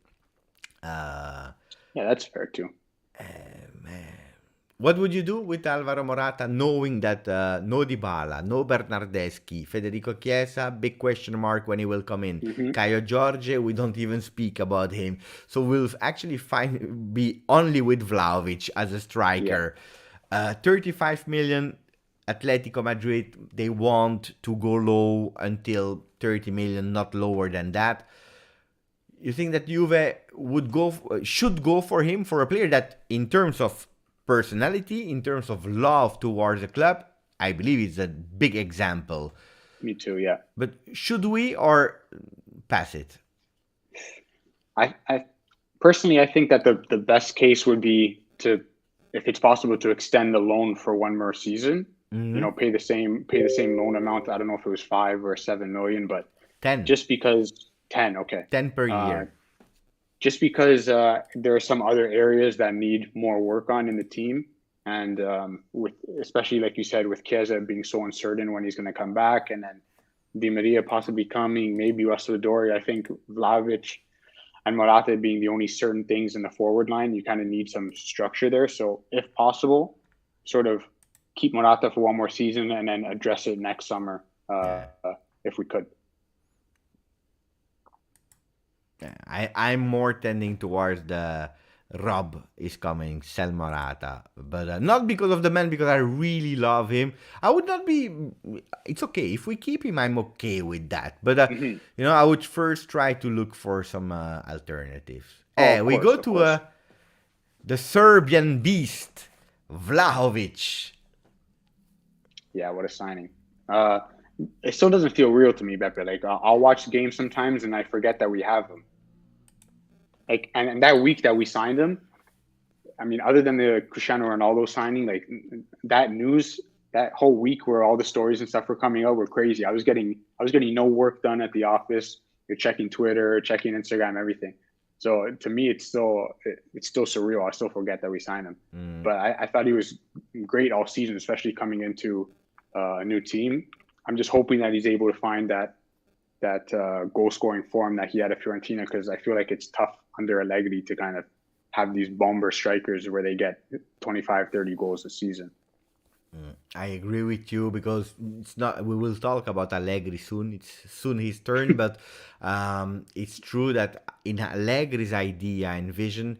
Yeah, that's fair too. Man. What would you do with Alvaro Morata knowing that no Dybala, no Bernardeschi, Federico Chiesa, big question mark when he will come in. Kaio Jorge, we don't even speak about him. So we'll actually be only with Vlahovic as a striker. 35 million, Atletico Madrid, they want to go low until 30 million, not lower than that. You think that Juve should go for him, for a player that in terms of personality, in terms of love towards the club, I believe it's a big example. Me too, yeah. But should we or pass it? I personally, I think that the best case would be to, if it's possible, to extend the loan for one more season. Pay the same loan amount. I don't know if it was 5 or 7 million, but 10. Just because 10, okay. 10 per year. just because there are some other areas that need more work on in the team. And with especially like you said, with Chiesa being so uncertain when he's going to come back, and then Di Maria possibly coming, maybe Raspadori, I think Vlahovic and Morata being the only certain things in the forward line, you kind of need some structure there. So if possible, sort of keep Morata for one more season and then address it next summer if we could. I'm more tending towards the Rob is coming, sell Morata, but not because of the man, because I really love him. I would not be. It's okay if we keep him. I'm okay with that. But I would first try to look for some alternatives. We go to the Serbian beast, Vlahovic. Yeah, what a signing. It still doesn't feel real to me, Beppe. Like I'll watch the game sometimes and I forget that we have him. Like, and that week that we signed him, I mean, other than the Cristiano Ronaldo signing, like that news, that whole week where all the stories and stuff were coming out were crazy. I was getting no work done at the office. You're checking Twitter, checking Instagram, everything. So to me, it's still surreal. I still forget that we signed him. But I thought he was great all season, especially coming into a new team. I'm just hoping that he's able to find that goal scoring form that he had at Fiorentina, because I feel like it's tough under Allegri to kind of have these bomber strikers where they get 25, 30 goals a season. I agree with you, because it's not. We will talk about Allegri soon. It's soon his turn, but it's true that in Allegri's idea and vision,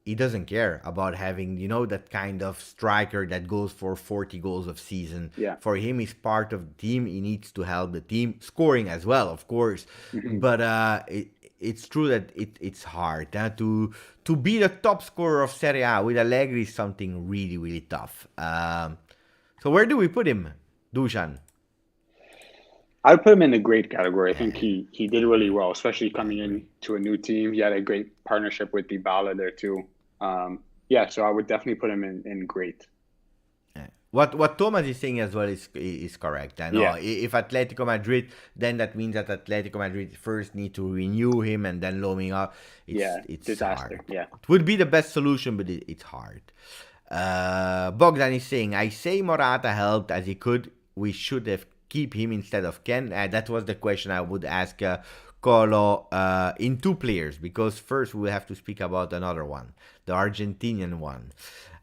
he doesn't care about having, that kind of striker that goes for 40 goals of season. Yeah. For him, he's part of the team. He needs to help the team, scoring as well, of course. But it's true that it's hard to be the top scorer of Serie A with Allegri is something really, really tough. So where do we put him, Dusan? I would put him in the great category. I think he did really well, especially coming into a new team. He had a great partnership with Dybala there too. So I would definitely put him in great. What Thomas is saying as well is correct. I know if Atletico Madrid, then that means that Atletico Madrid first need to renew him and then loan him up. It's disaster. Hard. Yeah, it would be the best solution, but it's hard. Bogdan is saying, I say Morata helped as he could. We should have keep him instead of Ken. That was the question I would ask Colo in two players, because first we have to speak about another one, the Argentinian one.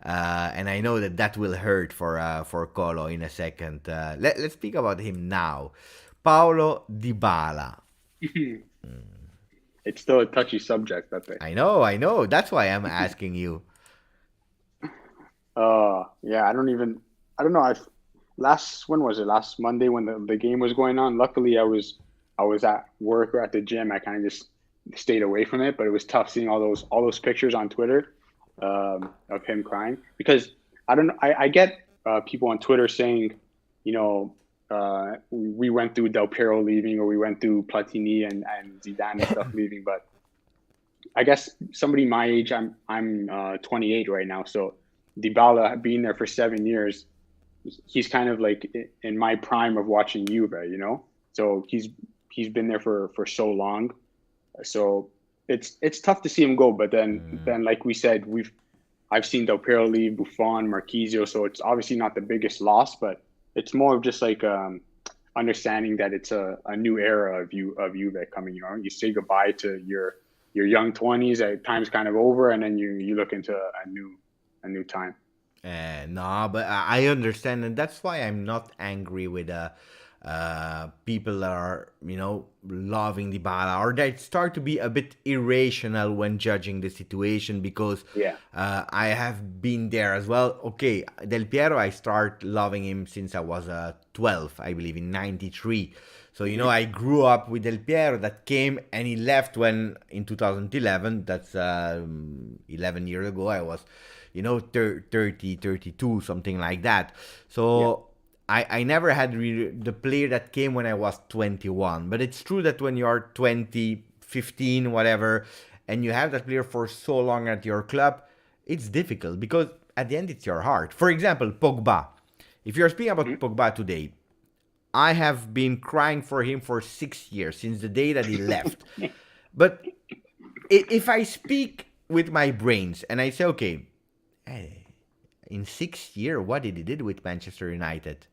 And I know that will hurt for Colo in a second. Let's speak about him now. Paulo Dybala. It's still a touchy subject, Pepe. I know. That's why I'm asking you. I don't know. When was it? Last Monday when the game was going on. Luckily, I was at work or at the gym. I kind of just stayed away from it, but it was tough seeing all those pictures on Twitter of him crying, because I get people on Twitter saying, we went through Del Piero leaving, or we went through Platini and Zidane and stuff leaving, but I guess somebody my age, I'm 28 right now, so Dybala being there for 7 years, he's kind of like in my prime of watching Juve, so he's been there for so long, so it's tough to see him go. But then like we said, I've seen Del Piero leave, Buffon, Marquisio, so it's obviously not the biggest loss, but it's more of just like understanding that it's a new era of Juve coming. You say goodbye to your young 20s, at times kind of over, and then you look into a new time. No, but I understand, and that's why I'm not angry with people that are, loving Dybala, or they start to be a bit irrational when judging the situation, because I have been there as well. Okay, Del Piero, I start loving him since I was 12, I believe, in 93. So, I grew up with Del Piero that came and he left in 2011, that's 11 years ago, I was 30, 32, something like that. So I never had the player that came when I was 21. But it's true that when you are 20, 15, whatever, and you have that player for so long at your club, it's difficult, because at the end it's your heart. For example, Pogba. If you're speaking about Pogba today, I have been crying for him for 6 years, since the day that he left. But if I speak with my brains and I say, okay, in 6 years, what did he did with Manchester United?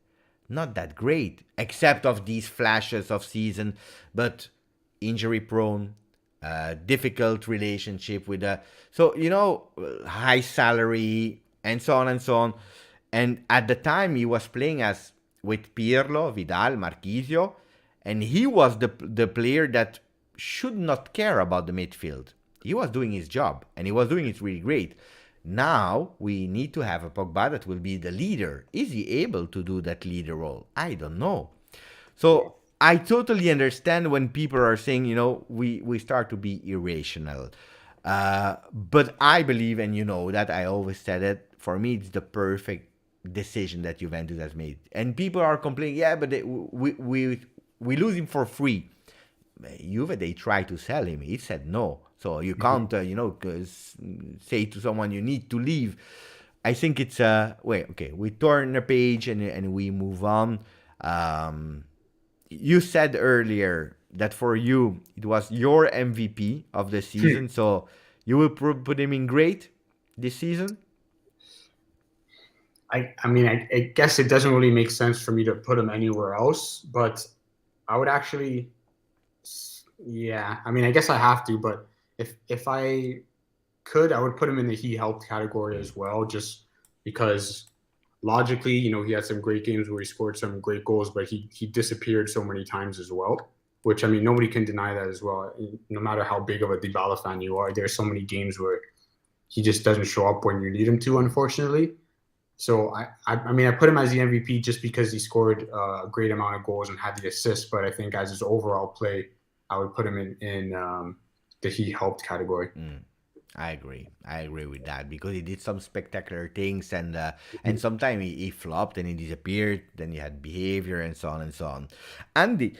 Not that great, except of these flashes of season, but injury prone, difficult relationship with high salary and so on and so on. And at the time, he was playing as with Pirlo, Vidal, Marquisio, and he was the player that should not care about the midfield. He was doing his job, and he was doing it really great. Now we need to have a Pogba that will be the leader. Is he able to do that leader role? I don't know. So I totally understand when people are saying, we start to be irrational. But I believe, and that I always said it, for me it's the perfect decision that Juventus has made. And people are complaining, but we lose him for free. Juve, they tried to sell him. He said no. So you can't, say to someone you need to leave. I think it's we turn the page and we move on. You said earlier that for you it was your MVP of the season. So you will put him in great this season. I mean, I guess it doesn't really make sense for me to put him anywhere else, but I would actually, I mean, I guess I have to, but if I could, I would put him in the he helped category as well, just because logically, he had some great games where he scored some great goals, but he disappeared so many times as well, which, I mean, nobody can deny that as well. No matter how big of a Dybala fan you are, there's so many games where he just doesn't show up when you need him to, unfortunately. So, I mean, I put him as the MVP just because he scored a great amount of goals and had the assists, but I think as his overall play, I would put him in the he helped category. I agree with that because he did some spectacular things and sometimes he flopped and he disappeared. Then he had behavior and so on and so on. Andy,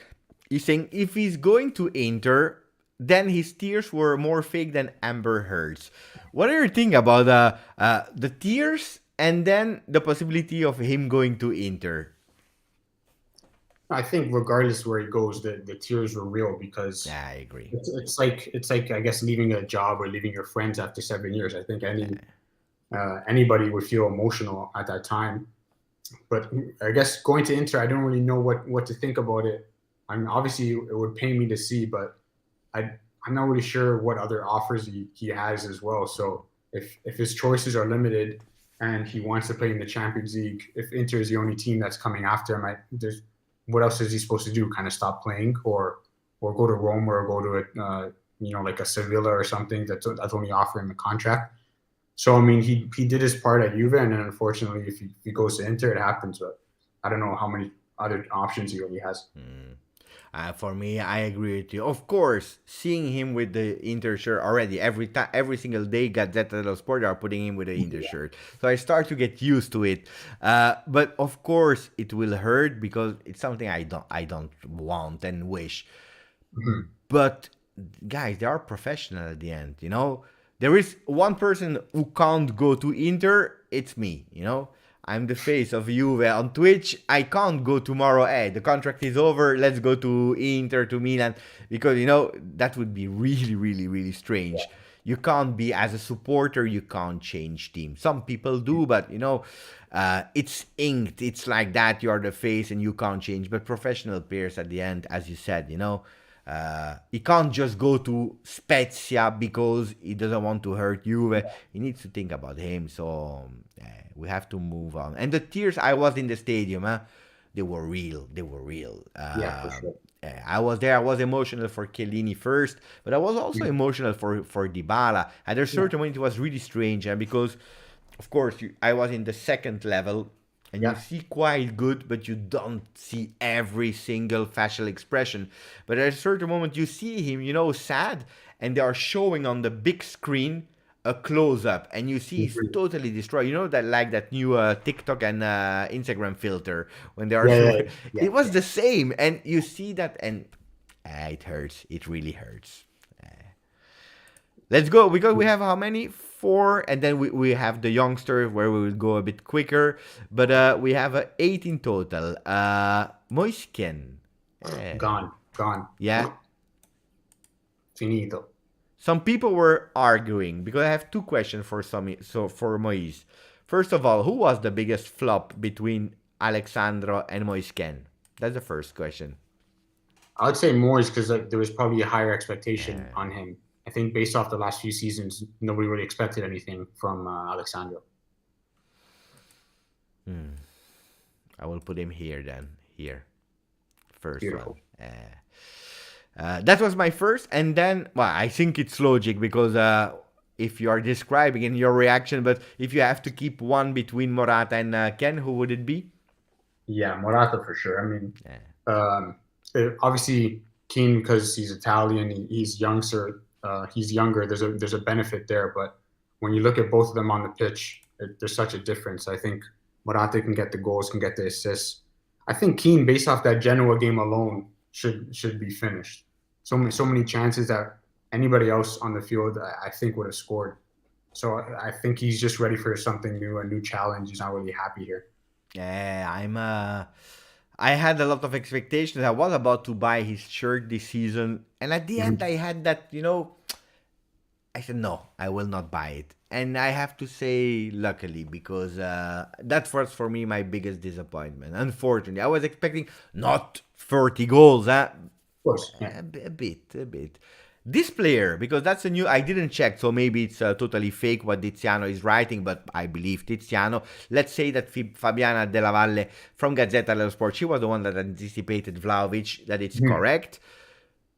he's saying if he's going to Inter, then his tears were more fake than Amber Heard's. What do you think about the tears and then the possibility of him going to Inter? I think regardless where he goes, the tears were real because I agree. It's like I guess leaving a job or leaving your friends after 7 years. I think anybody would feel emotional at that time. But I guess going to Inter, I don't really know what to think about it. I mean, obviously it would pain me to see, but I'm not really sure what other offers he has as well. So if his choices are limited and he wants to play in the Champions League, if Inter is the only team that's coming after him, what else is he supposed to do? Kind of stop playing, or go to Rome, or go to like a Sevilla or something that's only offering him a contract. So I mean, he did his part at Juve, and then unfortunately, if he goes to Inter, it happens. But I don't know how many other options he really has. For me, I agree with you. Of course, seeing him with the Inter shirt already every single day, Gazzetta dello Sport are putting him with the Inter shirt. So I start to get used to it. But of course, it will hurt because it's something I don't want and wish. But guys, they are professional at the end. There is one person who can't go to Inter. It's me. I'm the face of Juve on Twitch. I can't go tomorrow. Hey, the contract is over. Let's go to Inter, to Milan. Because, that would be really, really, really strange. You can't be, as a supporter, you can't change teams. Some people do, but, it's inked. It's like that. You're the face and you can't change. But professional players at the end, as you said, he can't just go to Spezia because he doesn't want to hurt Juve. He needs to think about him. So we have to move on. And the tears, I was in the stadium. They were real. For sure. I was there. I was emotional for Chiellini first, but I was also emotional for Dybala. At a certain point, it was really strange, because, of course, I was in the second level. And you see quite good, but you don't see every single facial expression. But at a certain moment, you see him, sad, and they are showing on the big screen a close-up, and you see he's totally destroyed. That like that new TikTok and Instagram filter when they are showing. It was the same, and you see that, and it hurts. It really hurts. Let's go, because we have how many? 4, and then we have the Youngster where we will go a bit quicker, but we have 8 in total. Moise Kean. Gone. Yeah. Finito. some people were arguing because I have two questions for for Moise. First of all, who was the biggest flop between Alexandro and Moise Kean? That's the first question. I would say Moise because there was probably a higher expectation on him. I think based off the last few seasons, nobody really expected anything from Alexandro. I will put him here then. Here. First Beautiful. one. That was my first. And then, well, I think it's logic because if you are describing in your reaction, but if you have to keep one between Morata and Kean, who would it be? Yeah, Morata for sure. I mean, obviously Kean because he's Italian, he's youngster. He's younger. There's a benefit there, but when you look at both of them on the pitch, there's such a difference. I think Morata can get the goals, can get the assists. I think Kean, based off that Genoa game alone, should be finished. So many chances that anybody else on the field, I think, would have scored. So I think he's just ready for something new, a new challenge. He's not really happy here. Yeah, I had a lot of expectations. I was about to buy his shirt this season, and at the end, I had that, I said, no, I will not buy it. And I have to say, luckily, because that was for me my biggest disappointment. Unfortunately, I was expecting not 30 goals, Of course, a bit. This player, because that's a new, I didn't check, so maybe it's totally fake what Tiziano is writing, but I believe Tiziano. Let's say that Fabiana Della Valle from Gazzetta dello Sport, she was the one that anticipated Vlahovic, that it's correct.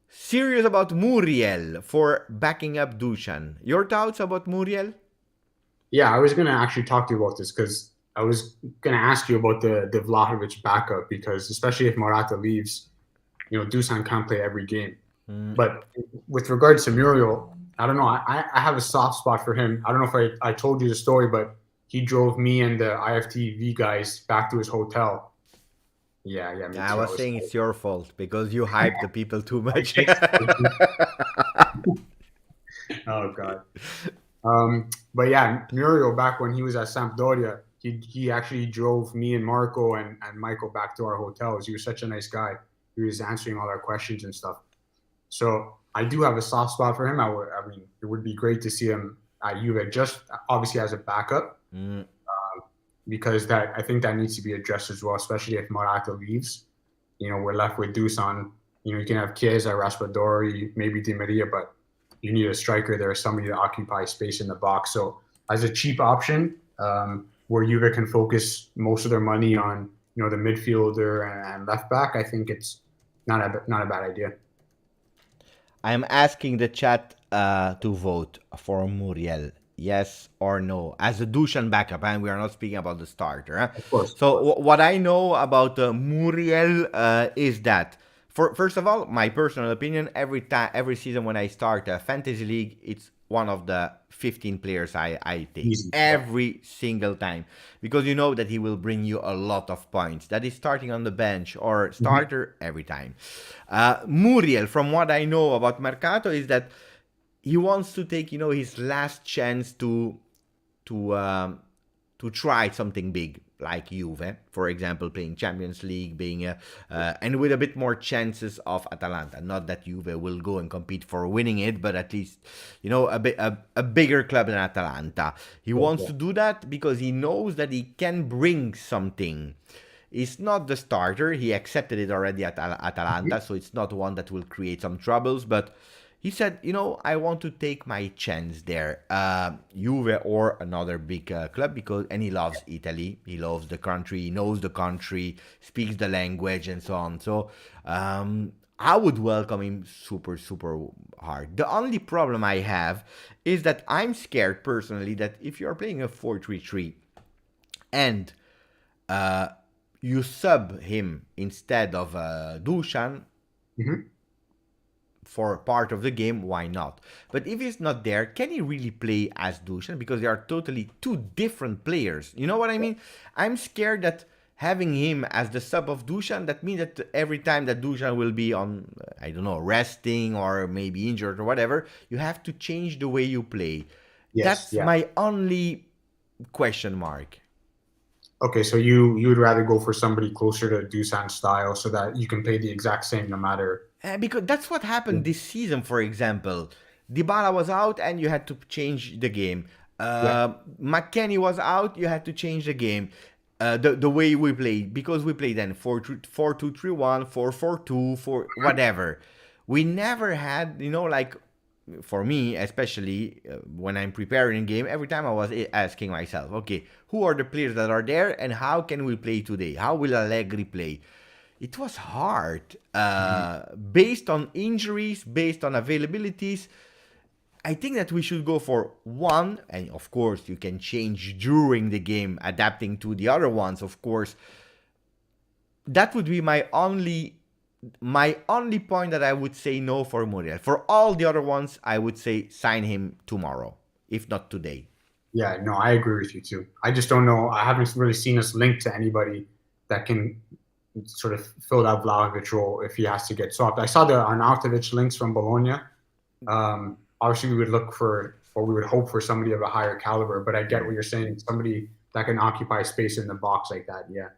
Serious about Muriel for backing up Dusan. Your thoughts about Muriel? Yeah, I was going to actually talk to you about this because I was going to ask you about the Vlahovic backup because especially if Morata leaves, Dusan can't play every game. But with regards to Muriel, I don't know. I have a soft spot for him. I don't know if I told you the story, but he drove me and the IFTV guys back to his hotel. Yeah. Me too. I was saying it's your fault because you hype the people too much. Oh God. But yeah, Muriel back when he was at Sampdoria, he actually drove me and Marco and Michael back to our hotels. He was such a nice guy. He was answering all our questions and stuff. So I do have a soft spot for him. I mean, it would be great to see him at Juve, just obviously as a backup, because I think that needs to be addressed as well, especially if Morata leaves. We're left with Dusan. You can have Chiesa, Raspadori, maybe Di Maria, but you need a striker there, somebody to occupy space in the box. So as a cheap option, where Juve can focus most of their money on, the midfielder and left back, I think it's not a bad idea. I'm asking the chat to vote for Muriel, yes or no, as a Dusan backup, and we are not speaking about the starter. Of course. So what I know about Muriel is that, first of all, my personal opinion, every season when I start a fantasy league, it's one of the 15 players I take. Easy. Every single time, because you know that he will bring you a lot of points. That is starting on the bench or starter every time. Muriel, from what I know about Mercato, is that he wants to take his last chance to try something big, like Juve, for example, playing Champions League, being and with a bit more chances of Atalanta. Not that Juve will go and compete for winning it, but at least a bigger club than Atalanta. He wants to do that because he knows that he can bring something. He's not the starter. He accepted it already at Atalanta, so it's not one that will create some troubles, but he said, I want to take my chance there, Juve or another big club, and he loves Italy. He loves the country. He knows the country, speaks the language, and so on. So I would welcome him super, super hard. The only problem I have is that I'm scared personally that if you're playing a 4-3-3 and you sub him instead of Dusan, for part of the game, why not? But if he's not there, can he really play as Dusan? Because they are totally two different players. You know what I mean? I'm scared that having him as the sub of Dusan, that means that every time that Dusan will be on, I don't know, resting or maybe injured or whatever, you have to change the way you play. That's my only question mark. Okay, so you would rather go for somebody closer to Dusan's style so that you can play the exact same no matter... Because that's what happened this season, for example. Dybala was out and you had to change the game. McKennie was out, you had to change the game. The way we played, because we played then 4-2-3-1, 4-4-2, 4 whatever. We never had, like, for me especially, when I'm preparing a game, every time I was asking myself, okay, who are the players that are there and how can we play today? How will Allegri play? It was hard, based on injuries, based on availabilities. I think that we should go for one, and of course you can change during the game, adapting to the other ones, of course. That would be my only point that I would say no for Muriel. For all the other ones, I would say sign him tomorrow, if not today. Yeah, no, I agree with you too. I just don't know. I haven't really seen us linked to anybody that can sort of fill that Vlahovic role if he has to get swapped. I saw the Arnautovic links from Bologna. Obviously, we would look for, or we would hope for, somebody of a higher caliber. But I get what you're saying. Somebody that can occupy space in the box like that. Yeah.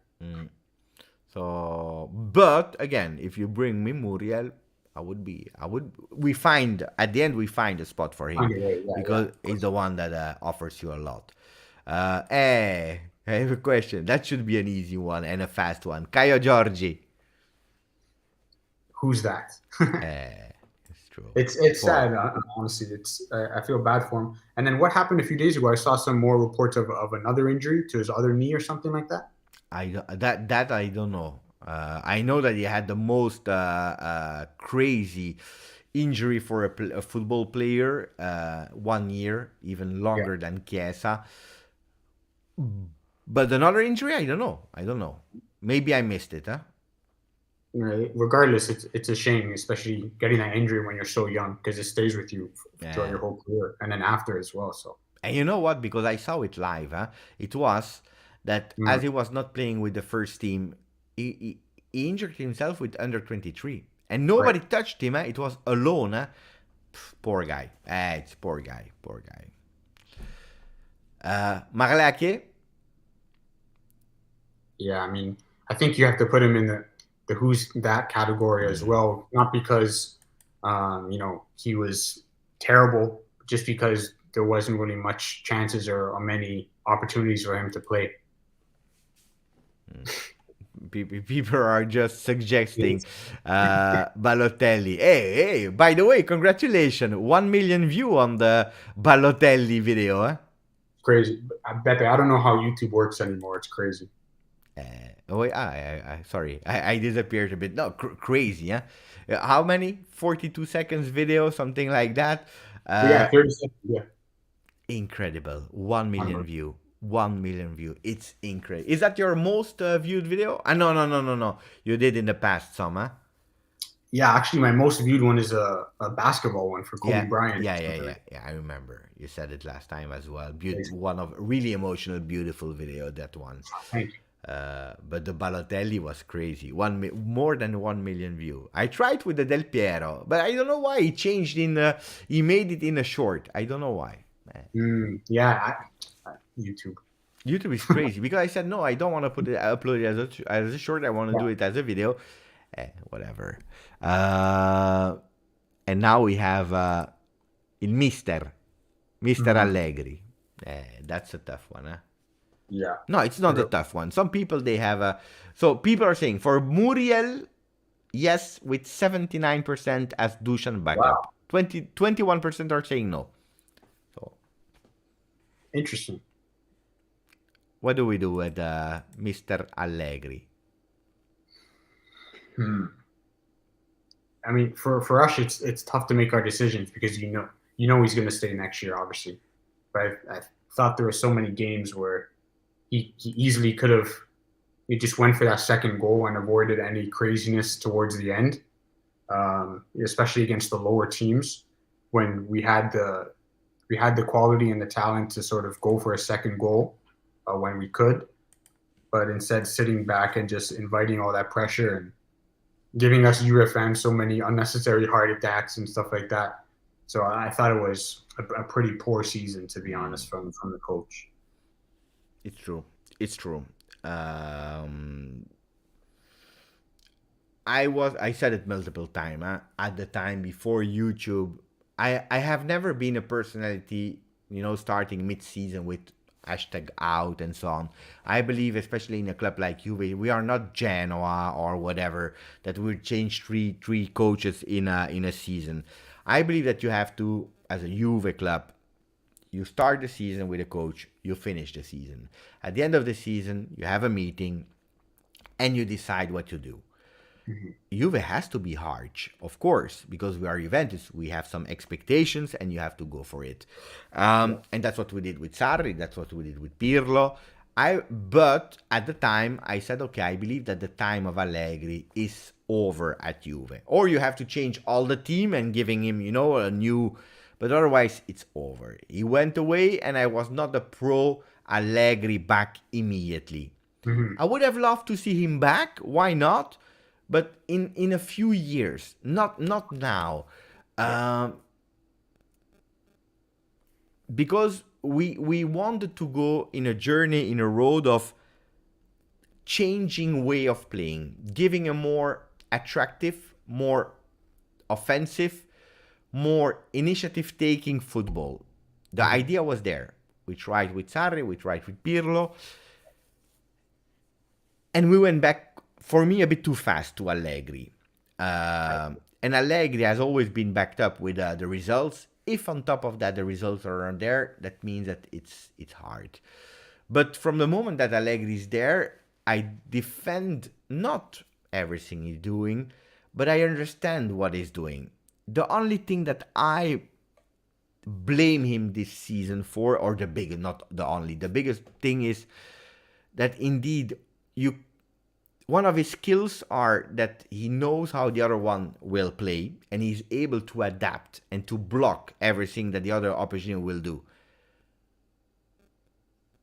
So, but again, if you bring me Muriel, we find a spot for him, because he's the one that offers you a lot. I have a question. That should be an easy one and a fast one. Kaio Jorge. Who's that? It's true. It's sad, honestly. I feel bad for him. And then what happened a few days ago? I saw some more reports of another injury to his other knee or something like that. I don't know. I know that he had the most crazy injury for a football player, 1 year, even longer than Chiesa. But another injury, I don't know. Maybe I missed it, huh? Regardless, it's a shame, especially getting that injury when you're so young, because it stays with you throughout your whole career, and then after as well. So. And you know what? Because I saw it live, huh? It was that as he was not playing with the first team, he injured himself with under 23, and nobody touched him. It was alone. Huh? Poor guy. It's poor guy. Marlake? Yeah, I mean, I think you have to put him in the who's that category as well. Not because he was terrible, just because there wasn't really much chances or many opportunities for him to play. People are just suggesting Balotelli. Hey, by the way, congratulations. 1 million view on the Balotelli video. Huh? Crazy. Beppe, I don't know how YouTube works anymore. It's crazy. Sorry. I disappeared a bit. No, crazy, huh? How many? 42 seconds video, something like that. 30 seconds, yeah. Incredible. 1 million view. 1 million view. It's incredible. Is that your most viewed video? No. You did in the past some, huh? Yeah, actually, my most viewed one is a basketball one for Kobe Bryant. Yeah. I remember. You said it last time as well. One of really emotional, beautiful video, that one. Thank you. But the Balotelli was crazy. More than 1 million view. I tried with the Del Piero, but I don't know why he changed he made it in a short. I don't know why. YouTube is crazy, because I said no, I don't want to upload it as a short. I want to do it as a video. Whatever. And now we have Mr. Allegri. That's a tough one, huh? Yeah. No, it's not a tough one. Some people, they have so people are saying for Muriel, yes, with 79% as Dusan backup. 21% are saying no. So interesting. What do we do with Mr. Allegri? I mean, for us, it's tough to make our decisions, because you know he's going to stay next year, obviously. But I thought there were so many games where he easily could have. He just went for that second goal and avoided any craziness towards the end, especially against the lower teams, when we had the quality and the talent to sort of go for a second goal when we could, but instead sitting back and just inviting all that pressure and giving us UFM so many unnecessary heart attacks and stuff like that. So I thought it was a pretty poor season, to be honest, from the coach. It's true. I said it multiple times. At the time before YouTube, I have never been a personality, starting mid-season with hashtag out and so on. I believe, especially in a club like Juve, we are not Genoa or whatever, that will change three coaches in a season. I believe that you have to, as a Juve club, you start the season with a coach, you finish the season. At the end of the season, you have a meeting and you decide what to do. Juve has to be harsh, of course, because we are Juventus. We have some expectations, and you have to go for it. And that's what we did with Sarri. That's what we did with Pirlo. But at the time, I said, okay, I believe that the time of Allegri is over at Juve. Or you have to change all the team and giving him, a new. But otherwise, it's over. He went away, and I was not a pro Allegri back immediately. I would have loved to see him back. Why not? But in a few years, not now, because we wanted to go in a journey, in a road of changing way of playing, giving a more attractive, more offensive, more initiative-taking football. The idea was there. We tried with Sarri, we tried with Pirlo, and we went back, for me, a bit too fast to Allegri. And Allegri has always been backed up with the results. If on top of that the results aren't there, that means that it's hard. But from the moment that Allegri is there, I defend not everything he's doing, but I understand what he's doing. The only thing that I blame him this season for, or the biggest thing is that indeed one of his skills are that he knows how the other one will play, and he's able to adapt and to block everything that the other opposition will do.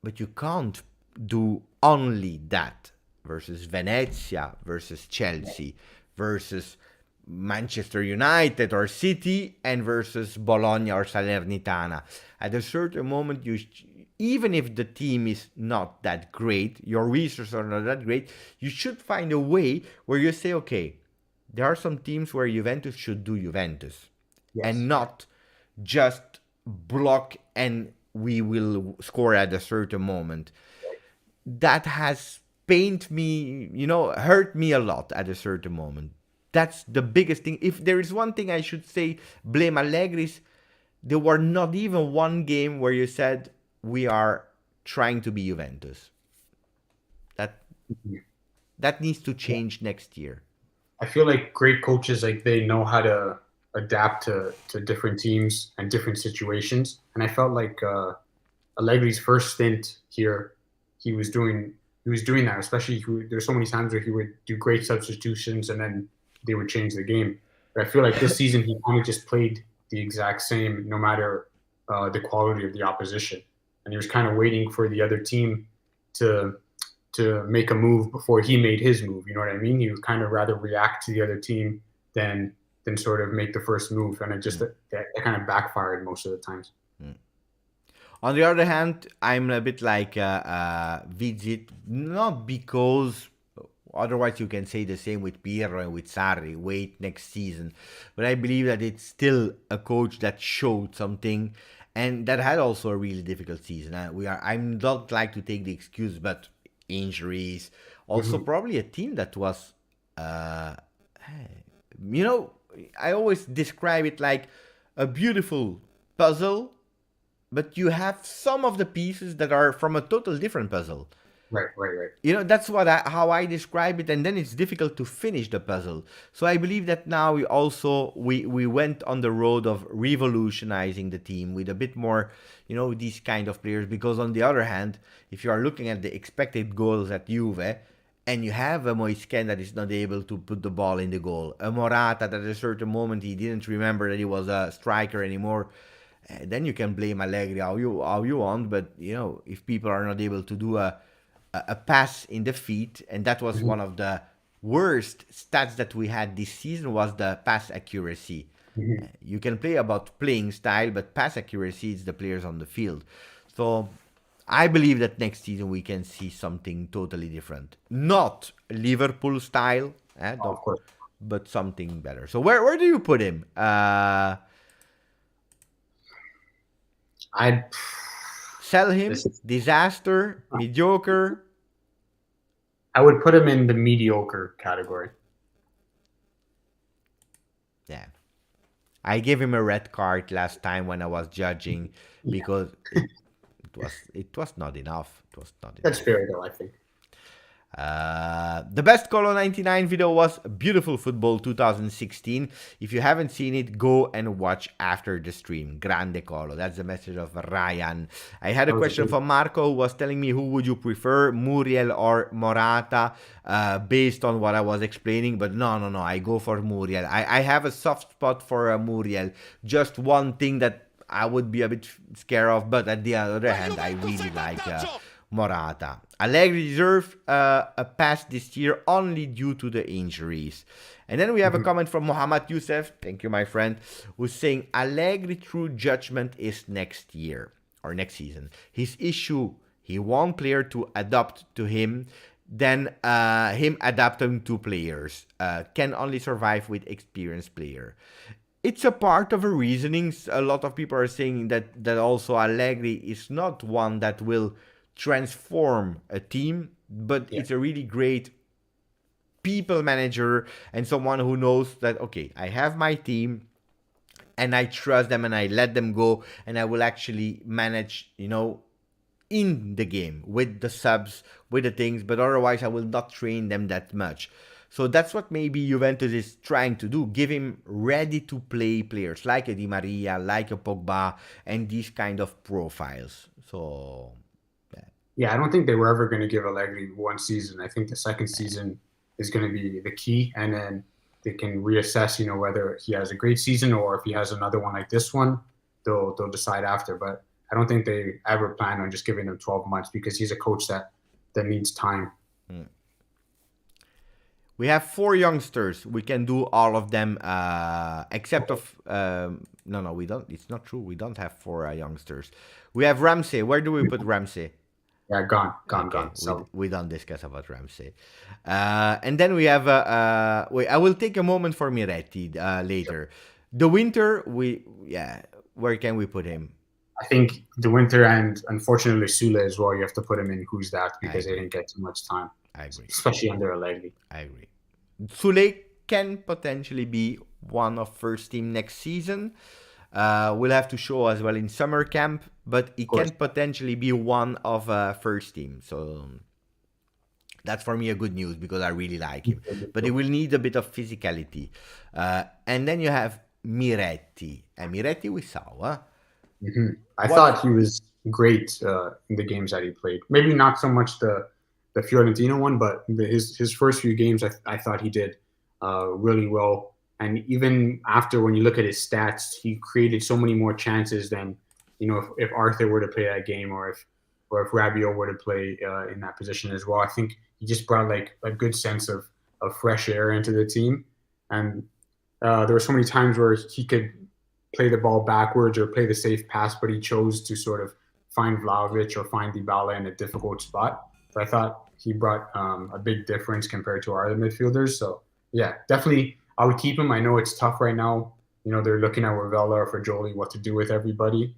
But you can't do only that versus Venezia, versus Chelsea, versus Manchester United or City, and versus Bologna or Salernitana. At a certain moment, even if the team is not that great, your resources are not that great, you should find a way where you say, okay, there are some teams where Juventus should do Juventus, and not just block and we will score at a certain moment. That has pained me, hurt me a lot at a certain moment. That's the biggest thing. If there is one thing I should say, blame Allegri's, there were not even one game where you said, we are trying to be Juventus. That needs to change next year. I feel like great coaches, like, they know how to adapt to different teams and different situations. And I felt like Allegri's first stint here, he was doing that. Especially, there's so many times where he would do great substitutions and then they would change the game. But I feel like this season he kind of just played the exact same, no matter the quality of the opposition. And he was kind of waiting for the other team to make a move before he made his move. You know what I mean? He would kind of rather react to the other team than sort of make the first move. And it just that kind of backfired most of the times. On the other hand, I'm a bit like Visit, not because otherwise you can say the same with Pirlo and with Sarri, wait next season. But I believe that it's still a coach that showed something and that had also a really difficult season. I'm not like to take the excuse, but injuries, also probably a team that was, I always describe it like a beautiful puzzle, but you have some of the pieces that are from a total different puzzle. Right. That's how I describe it, and then it's difficult to finish the puzzle. So I believe that now we went on the road of revolutionizing the team with a bit more, these kind of players. Because on the other hand, if you are looking at the expected goals at Juve, and you have a Moise Kean that is not able to put the ball in the goal, a Morata that at a certain moment he didn't remember that he was a striker anymore, then you can blame Allegri how you want. But if people are not able to do a pass in the feet, and that was one of the worst stats that we had this season, was the pass accuracy. You can play about playing style, but pass accuracy is the players on the field. So I believe that next season we can see something totally different. Not Liverpool style, of course, but something better. So where do you put him? I'd Sell him, this is- disaster, mediocre. I would put him in the mediocre category. Yeah. I gave him a red card last time when I was judging because it was not enough. It was not That's enough. fair though, I think. The best COLO99 video was Beautiful Football 2016. If you haven't seen it, go and watch after the stream. Grande Colo. That's the message of Ryan. I had a question from Marco who was telling me who would you prefer, Muriel or Morata, based on what I was explaining. But no. I go for Muriel. I have a soft spot for Muriel. Just one thing that I would be a bit scared of. But at the other hand, I really like Morata. Allegri deserved a pass this year only due to the injuries. And then we have a comment from Mohammad Youssef, thank you my friend, who's saying Allegri true judgment is next year or next season. His issue, he want player to adapt to him, then him adapting to players. Can only survive with experienced player. It's a part of a reasoning. A lot of people are saying that also Allegri is not one that will transform a team, but it's a really great people manager and someone who knows that, okay, I have my team and I trust them and I let them go and I will actually manage, in the game with the subs, with the things, but otherwise I will not train them that much. So that's what maybe Juventus is trying to do. Give him ready-to-play players like a Di Maria, like a Pogba, and these kind of profiles. So yeah, I don't think they were ever going to give Allegri one season. I think the second season is going to be the key, and then they can reassess, whether he has a great season or if he has another one like this one, they'll decide after. But I don't think they ever plan on just giving him 12 months because he's a coach that needs time. We have 4 youngsters. We can do all of them, except of no, we don't. It's not true. We don't have 4 youngsters. We have Ramsey. Where do we put Ramsey? Yeah, gone. So we don't discuss about Ramsey. And then we have. Wait, I will take a moment for Miretti later. The winter, where can we put him? I think the winter and unfortunately Sule as well. You have to put him in who's that because they didn't get too much time. I agree. Especially under Allegri. I agree. Sule can potentially be one of first team next season. We'll have to show as well in summer camp, but he can potentially be one of first team. So that's for me a good news because I really like him. But he will need a bit of physicality. And then you have Miretti. And Miretti we saw, huh? I thought he was great in the games that he played. Maybe not so much the Fiorentina one, but his first few games, I thought he did really well. And even after, when you look at his stats, he created so many more chances than, if Arthur were to play that game or if Rabiot were to play in that position as well. I think he just brought like a good sense of fresh air into the team. And there were so many times where he could play the ball backwards or play the safe pass, but he chose to sort of find Vlahovic or find Dybala in a difficult spot. But I thought he brought a big difference compared to our other midfielders. So, yeah, definitely I would keep him. I know it's tough right now. They're looking at Ravella or for Jolie what to do with everybody.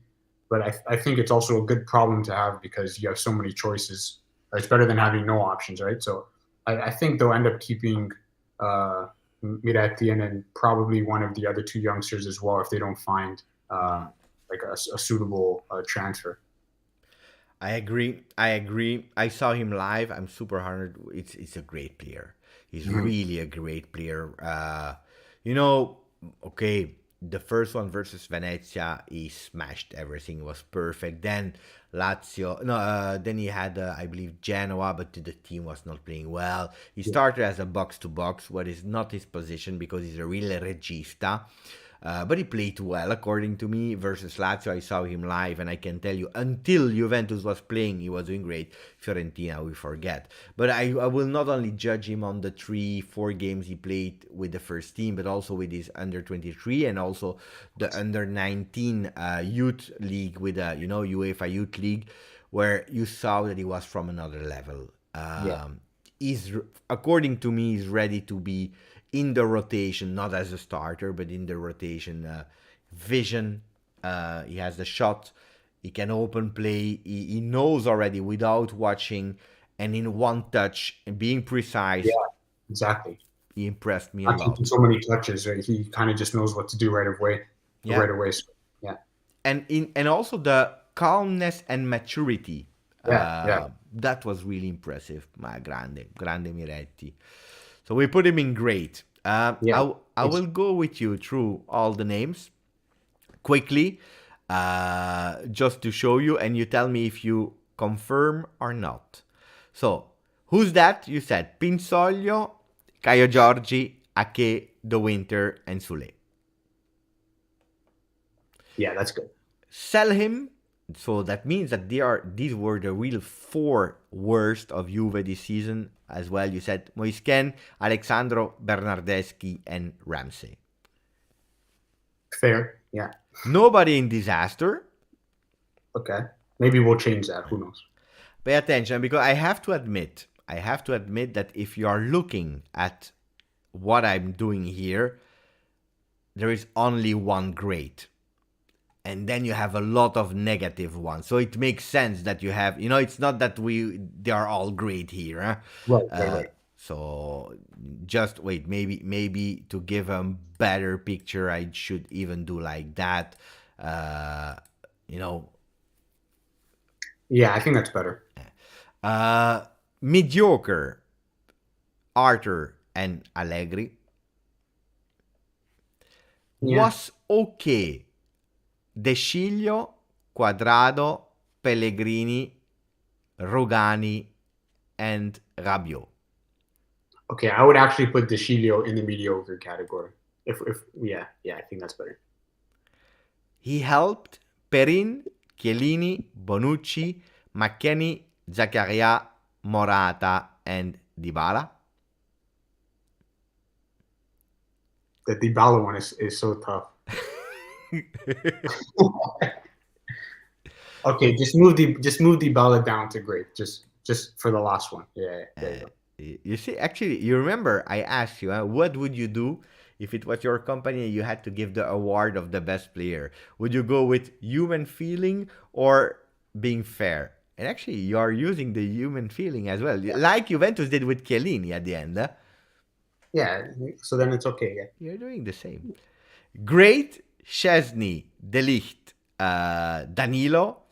But I think it's also a good problem to have because you have so many choices. It's better than having no options, right? So I think they'll end up keeping Miretti and then probably one of the other 2 youngsters as well if they don't find like a suitable transfer. I agree. I saw him live. I'm super honored. It's a great player. He's really a great player. Okay, the first one versus Venezia, he smashed everything. It was perfect. Then Lazio. Then he had, I believe, Genoa, but the team was not playing well. He started as a box-to-box, what is not his position because he's a real regista. But he played well, according to me, versus Lazio. I saw him live, and I can tell you, until Juventus was playing, he was doing great. Fiorentina, we forget. But I will not only judge him on the 3-4 games he played with the first team, but also with his under-23 and also the under-19 youth league with the UEFA Youth League, where you saw that he was from another level. He's, according to me, he's ready to be in the rotation, not as a starter, but in the rotation. Vision, he has the shot, He can open play. He knows already without watching and in one touch and being precise. Yeah, exactly. He impressed me a Not lot. taking so many touches, right? He kind of just knows what to do right away. Yeah. Right away. So, yeah. And also the calmness and maturity. Yeah. That was really impressive. Ma grande Miretti. So we put him in great. I will go with you through all the names quickly, just to show you, and you tell me if you confirm or not. So, who's that? You said Pinsoglio, Kaio Jorge, Ake, De Winter, and Sule. Yeah, that's good. Sell him. So that means that these were the real 4 worst of Juve this season as well. You said Moise Kean, Alexandro, Bernardeschi, and Ramsey. Fair, yeah. Nobody in disaster. Okay. Maybe we'll change that. Who knows? Pay attention, because I have to admit that if you are looking at what I'm doing here, there is only one great. And then you have a lot of negative ones. So it makes sense that you have, it's not that they are all great here. Huh? Right. So just wait, maybe to give a better picture, I should even do like that. Yeah, I think that's better. Mediocre, Arthur and Allegri. Yeah. Was okay, De Sciglio, Quadrado, Pellegrini, Rogani, and Rabiot. Okay, I would actually put De Sciglio in the mediocre category. I think that's better. He helped Perin, Chiellini, Bonucci, McKennie, Zakaria, Morata, and Dybala. The Dybala one is so tough. Okay, just move Dybala down to great. Just for the last one. Yeah. There you go. You see, actually, you remember I asked you, what would you do if it was your company and you had to give the award of the best player? Would you go with human feeling or being fair? And actually, you are using the human feeling as well, like Juventus did with Chiellini at the end. Huh? Yeah, so then it's okay. Yeah. You're doing the same. Great, Szczesny, De Ligt, Danilo,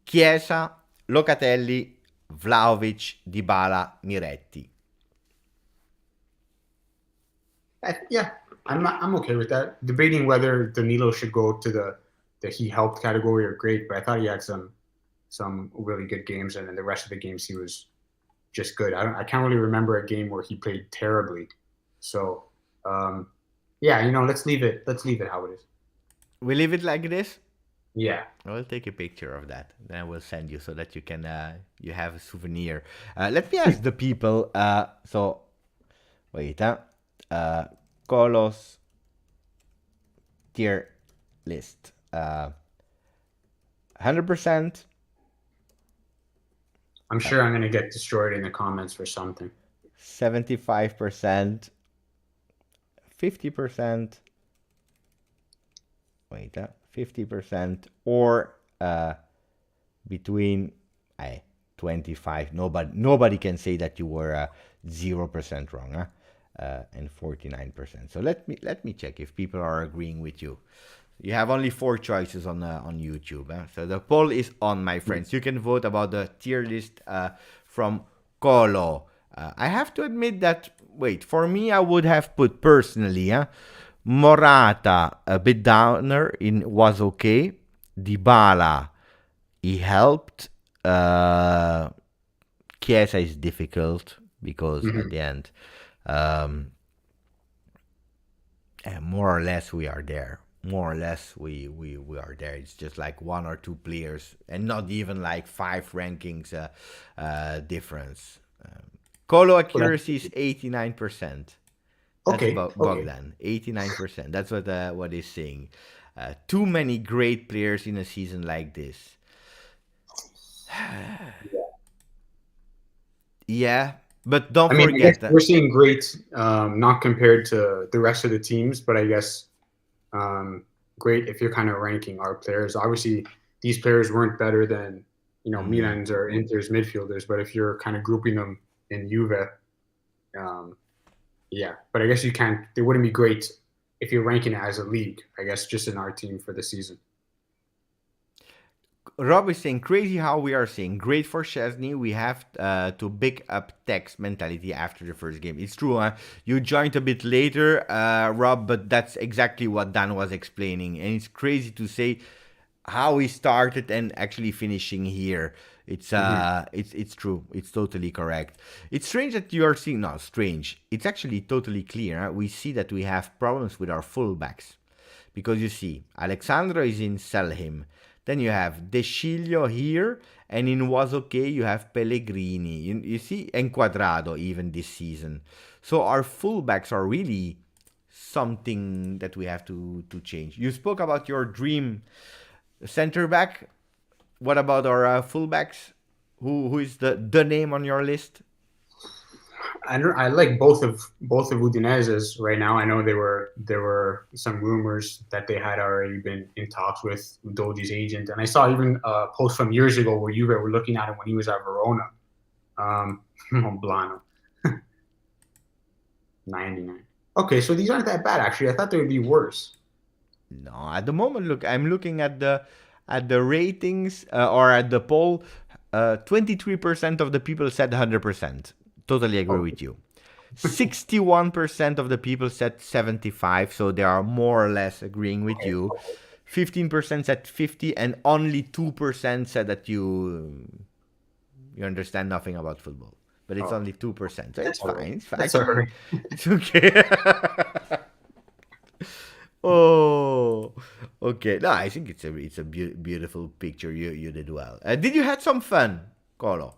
Chiesa, Locatelli, Vlahovic, Dybala, Miretti. I'm okay with that. Debating whether Danilo should go to the he helped category or great, but I thought he had some really good games, and then the rest of the games he was just good. I can't really remember a game where he played terribly. So let's leave it how it is. We leave it like this? Yeah. I'll take a picture of that. Then I will send you so that you can you have a souvenir. Let me ask the people. So wait, Colos tier list. 100%. I'm sure I'm gonna get destroyed in the comments for something. 75%. 50%. Wait, 50%, or between 25. Nobody can say that you were 0% wrong, and 49%. So let me check if people are agreeing with you. You have only 4 choices on YouTube. So the poll is on, my friends. You can vote about the tier list from Colo. I have to admit that, for me, I would have put personally, Morata a bit downer, was okay. Dybala, he helped. Chiesa is difficult because at the end, more or less we are there. More or less we are there. It's just like 1 or 2 players, and not even like 5 rankings difference. Colo accuracy is 89%. That's about Bogdan. 89%. That's what he's saying. Too many great players in a season like this. Yeah, but don't forget that we're seeing great, not compared to the rest of the teams, but I guess great if you're kind of ranking our players. Obviously, these players weren't better than, Milan's or Inter's midfielders. But if you're kind of grouping them in Juve, yeah. But I guess you can't. They wouldn't be great if you're ranking it as a league. I guess just in our team for the season. Rob is saying, crazy how we are saying, great for Szczesny. We have to pick up Tech's mentality after the first game. It's true, huh? You joined a bit later, Rob, but that's exactly what Dan was explaining. And it's crazy to say how he started and actually finishing here. It's it's true. It's totally correct. It's strange that you are seeing, no, strange. It's actually totally clear. Huh? We see that we have problems with our fullbacks. Because you see, Alexandro is in sell him. Then you have De Sciglio here, and in Was Okay you have Pellegrini. You see, and Quadrado even this season. So our fullbacks are really something that we have to change. You spoke about your dream center back. What about our fullbacks? Who is the name on your list? I like both of Udinese's right now. I know there were some rumors that they had already been in talks with Udogi's agent, and I saw even a post from years ago where Juve were looking at him when he was at Verona. Blano. 99. Okay, so these aren't that bad actually. I thought they would be worse. No, at the moment, look, I'm looking at the ratings or at the poll. 23% of the people said 100%. Totally agree with you. 61% of the people said 75, so they are more or less agreeing with you. 15% said 50, and only 2% said that you understand nothing about football. But it's only 2%, so it's fine. It's fine. That's all right. It's okay. Oh, okay. No, I think it's a beautiful picture. You did well. Did you had some fun, Colo?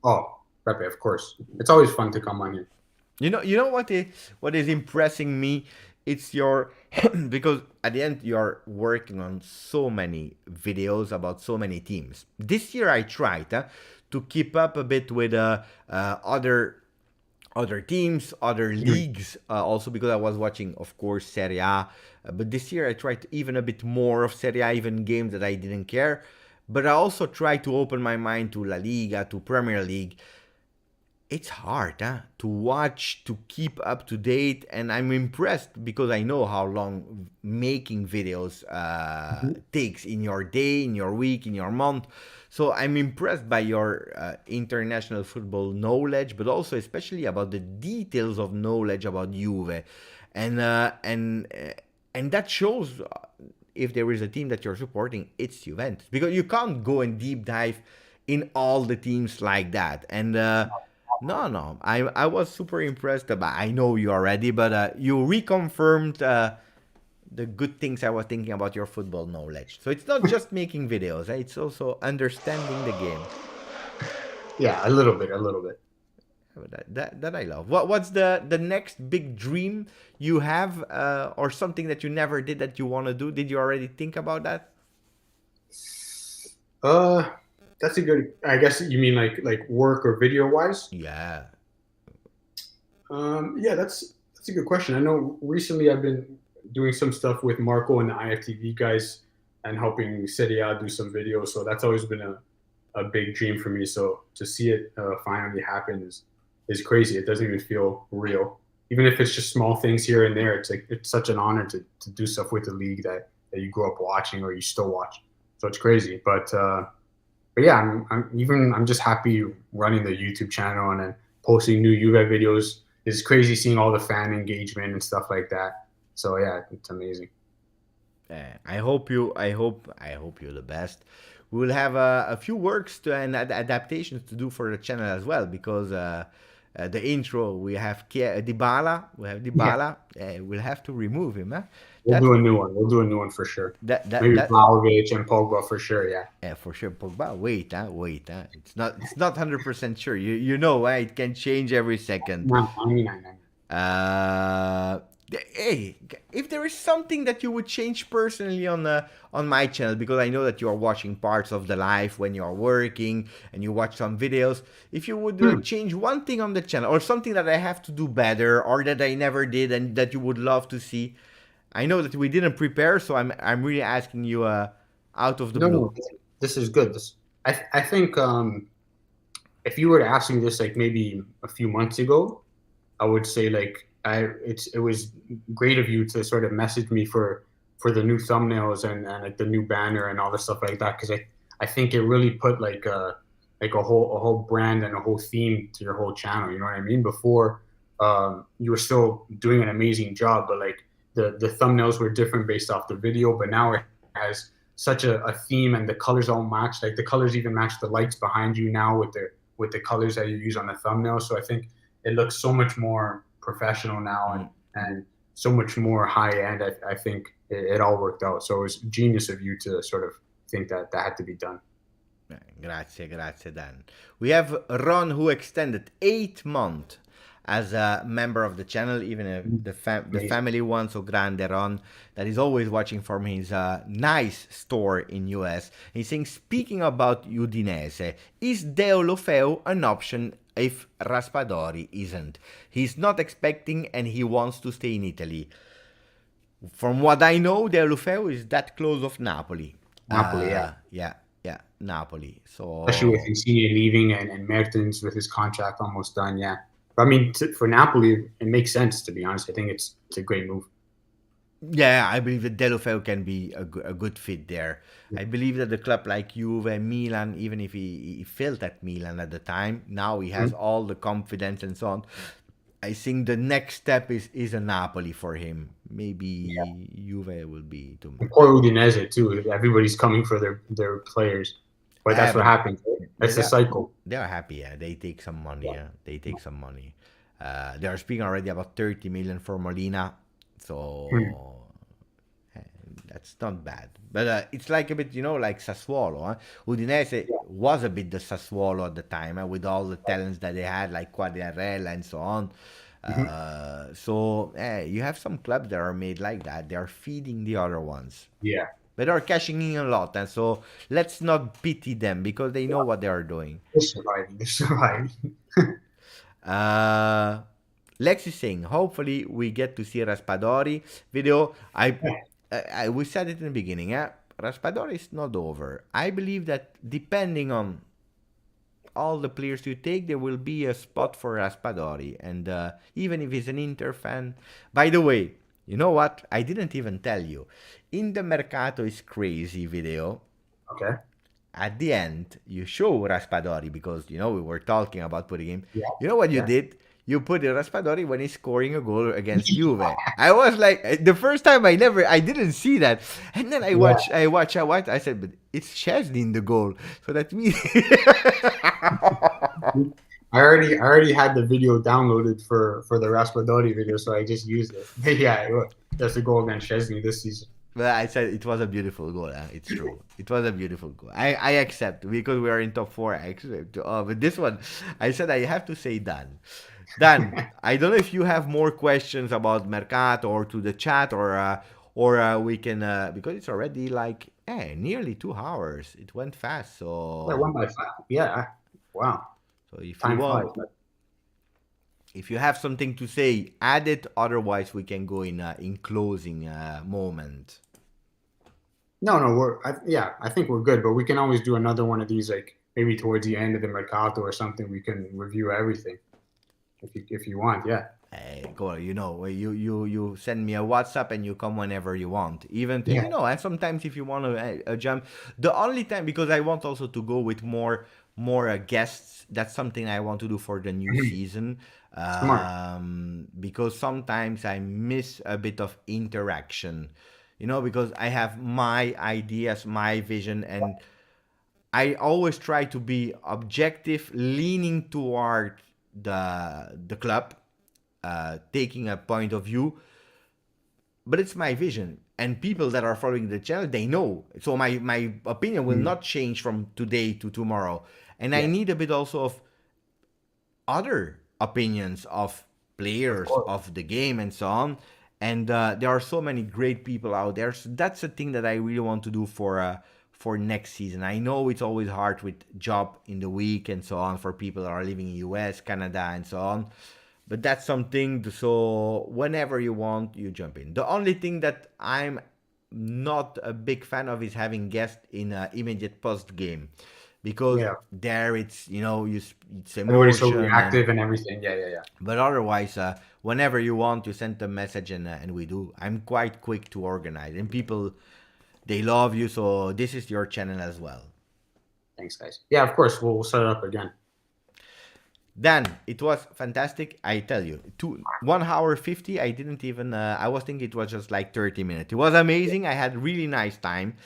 Oh. Pepe, of course. It's always fun to come on here. You know what is impressing me? It's your because at the end you're working on so many videos about so many teams. This year I tried to keep up a bit with other teams, other leagues, also because I was watching, of course, Serie A. But this year I tried even a bit more of Serie A, even games that I didn't care. But I also tried to open my mind to La Liga, to Premier League. It's hard to watch, to keep up to date, and I'm impressed because I know how long making videos takes in your day, in your week, in your month. So I'm impressed by your international football knowledge, but also especially about the details of knowledge about Juve, and that shows if there is a team that you're supporting, it's Juventus, because you can't go and deep dive in all the teams like that. And No, I was super impressed. I know you already, but you reconfirmed the good things I was thinking about your football knowledge. So it's not just making videos; it's also understanding the game. Yeah, a little bit. That I love. What's the next big dream you have, or something that you never did that you want to do? Did you already think about that? That's a good. I guess you mean like work or video wise. Yeah. Yeah, that's a good question. I know recently I've been doing some stuff with Marco and the IFTV guys and helping Serie A do some videos. So that's always been a big dream for me. So to see it finally happen is crazy. It doesn't even feel real. Even if it's just small things here and there, it's such an honor to do stuff with the league that you grew up watching or you still watch. So it's crazy. But yeah, I'm just happy running the YouTube channel and then posting new Juve videos. It's crazy seeing all the fan engagement and stuff like that. So yeah, it's amazing. I hope you're the best. We will have a few works and adaptations to do for the channel as well, because the intro we have Dybala. Yeah. We'll have to remove him. We'll do a new one. We'll do a new one for sure. Maybe Vlahovic and Pogba for sure. Yeah. Yeah, for sure. Pogba. Wait. It's not 100% sure. You know, it can change every second. No. Hey, if there is something that you would change personally on my channel, because I know that you are watching parts of the live when you are working and you watch some videos, if you would change one thing on the channel or something that I have to do better or that I never did and that you would love to see. I know that we didn't prepare, so I'm really asking you out of the blue. this is good. I think if you were to ask me this like maybe a few months ago, I would say like it was great of you to sort of message me for the new thumbnails and like the new banner and all the stuff like that, because I think it really put like a whole brand and a whole theme to your whole channel. You know what I mean? Before you were still doing an amazing job, but like the thumbnails were different based off the video, but now it has such a theme and the colors all match. Like the colors even match the lights behind you now with the colors that you use on the thumbnail. So I think it looks so much more professional now and so much more high end. I think it all worked out. So it was genius of you to sort of think that that had to be done. Grazie, Dan. We have Ron, who extended 8 months as a member of the channel, even if the family one. So grande Ron, that is always watching from his nice store in US. He's saying, speaking about Udinese, is Deulofeu an option if Raspadori isn't? He's not expecting and he wants to stay in Italy. From what I know, Deulofeu is that close of Napoli. Napoli, Yeah, Napoli. So especially with Insigne leaving and Mertens with his contract almost done, yeah. But I mean, for Napoli, it makes sense, to be honest. I think it's a great move. Yeah, I believe that Deulofeu can be a good fit there. I believe that the club like Juve, Milan, even if he failed at Milan at the time, now he has all the confidence and so on. I think the next step is a Napoli for him. Maybe Juve will be too much. Poor Udinese too. Everybody's coming for their players, but that's what happens. That's the cycle. They are happy. Yeah, they take some money. Yeah, they take some money. They are speaking already about 30 million for Molina, so that's not bad. But it's like a bit, like Sassuolo. Huh? Udinese was a bit the Sassuolo at the time, with all the talents that they had, like Quagliarella and so on. So you have some clubs that are made like that. They are feeding the other ones. Yeah. But they are cashing in a lot, and so let's not pity them because they know what they are doing. They're surviving. Lex is saying, hopefully we get to see Raspadori video. We said it in the beginning. Raspadori is not over. I believe that depending on all the players you take, there will be a spot for Raspadori. And even if he's an Inter fan. By the way, you know what? I didn't even tell you. In the Mercato is Crazy video, at the end, you show Raspadori because, we were talking about putting him. Yeah. You know what you did? You put Raspadori when he's scoring a goal against Juve. I was like, the first time I didn't see that. And then I watched. I said, but it's Szczesny in the goal. So that means... I already had the video downloaded for the Raspadori video, so I just used it. Yeah, that's the goal against Szczesny this season. Well, I said it was a beautiful goal. It's true. It was a beautiful goal. I accept because we are in top 4. I accept. But this one, I said I have to say Dan. Dan, I don't know if you have more questions about Mercato or to the chat or we can because it's already like nearly 2 hours. It went fast. So it went by fast. Yeah. Wow. So if you want, if you have something to say, add it. Otherwise, we can go in closing moment. No, I think we're good, but we can always do another one of these, like maybe towards the end of the Mercato or something. We can review everything if you want. Yeah. Hey, go. You send me a WhatsApp and you come whenever you want. Even and sometimes if you want to jump, the only time because I want also to go with more guests. That's something I want to do for the new season. Because sometimes I miss a bit of interaction. Because I have my ideas, my vision, and I always try to be objective, leaning toward the club, taking a point of view. But it's my vision, and people that are following the channel, they know. So my opinion will not change from today to tomorrow. And I need a bit also of other opinions of players of the game and so on. And there are so many great people out there. So that's the thing that I really want to do for next season. I know it's always hard with job in the week and so on for people that are living in US, Canada, and so on. But that's something. So whenever you want, you jump in. The only thing that I'm not a big fan of is having guests in immediate post game, because there it's it's Everybody's so emotion reactive and everything. Yeah. but otherwise, whenever you want, you send a message and we do. I'm quite quick to organize, and people, they love you, so this is your channel as well. Thanks, guys. Yeah, of course, we'll set it up again. Dan, it was fantastic. I tell you, 1 hour 50. I didn't even. I was thinking it was just like 30 minutes. It was amazing. I had really nice time.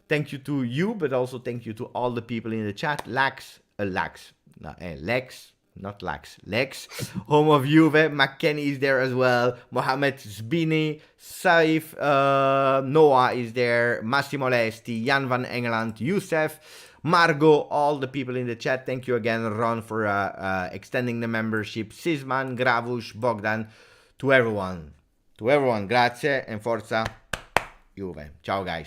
Thank you to you, but also thank you to all the people in the chat. Lex, Home of Juve, McKenny is there as well. Mohamed Zbini, Saif, Noah is there. Massimo Lesti, Jan van Engeland, Youssef, Margot, all the people in the chat. Thank you again, Ron, for extending the membership. Sisman, Gravush, Bogdan, to everyone, grazie and forza Juve. Ciao, guys.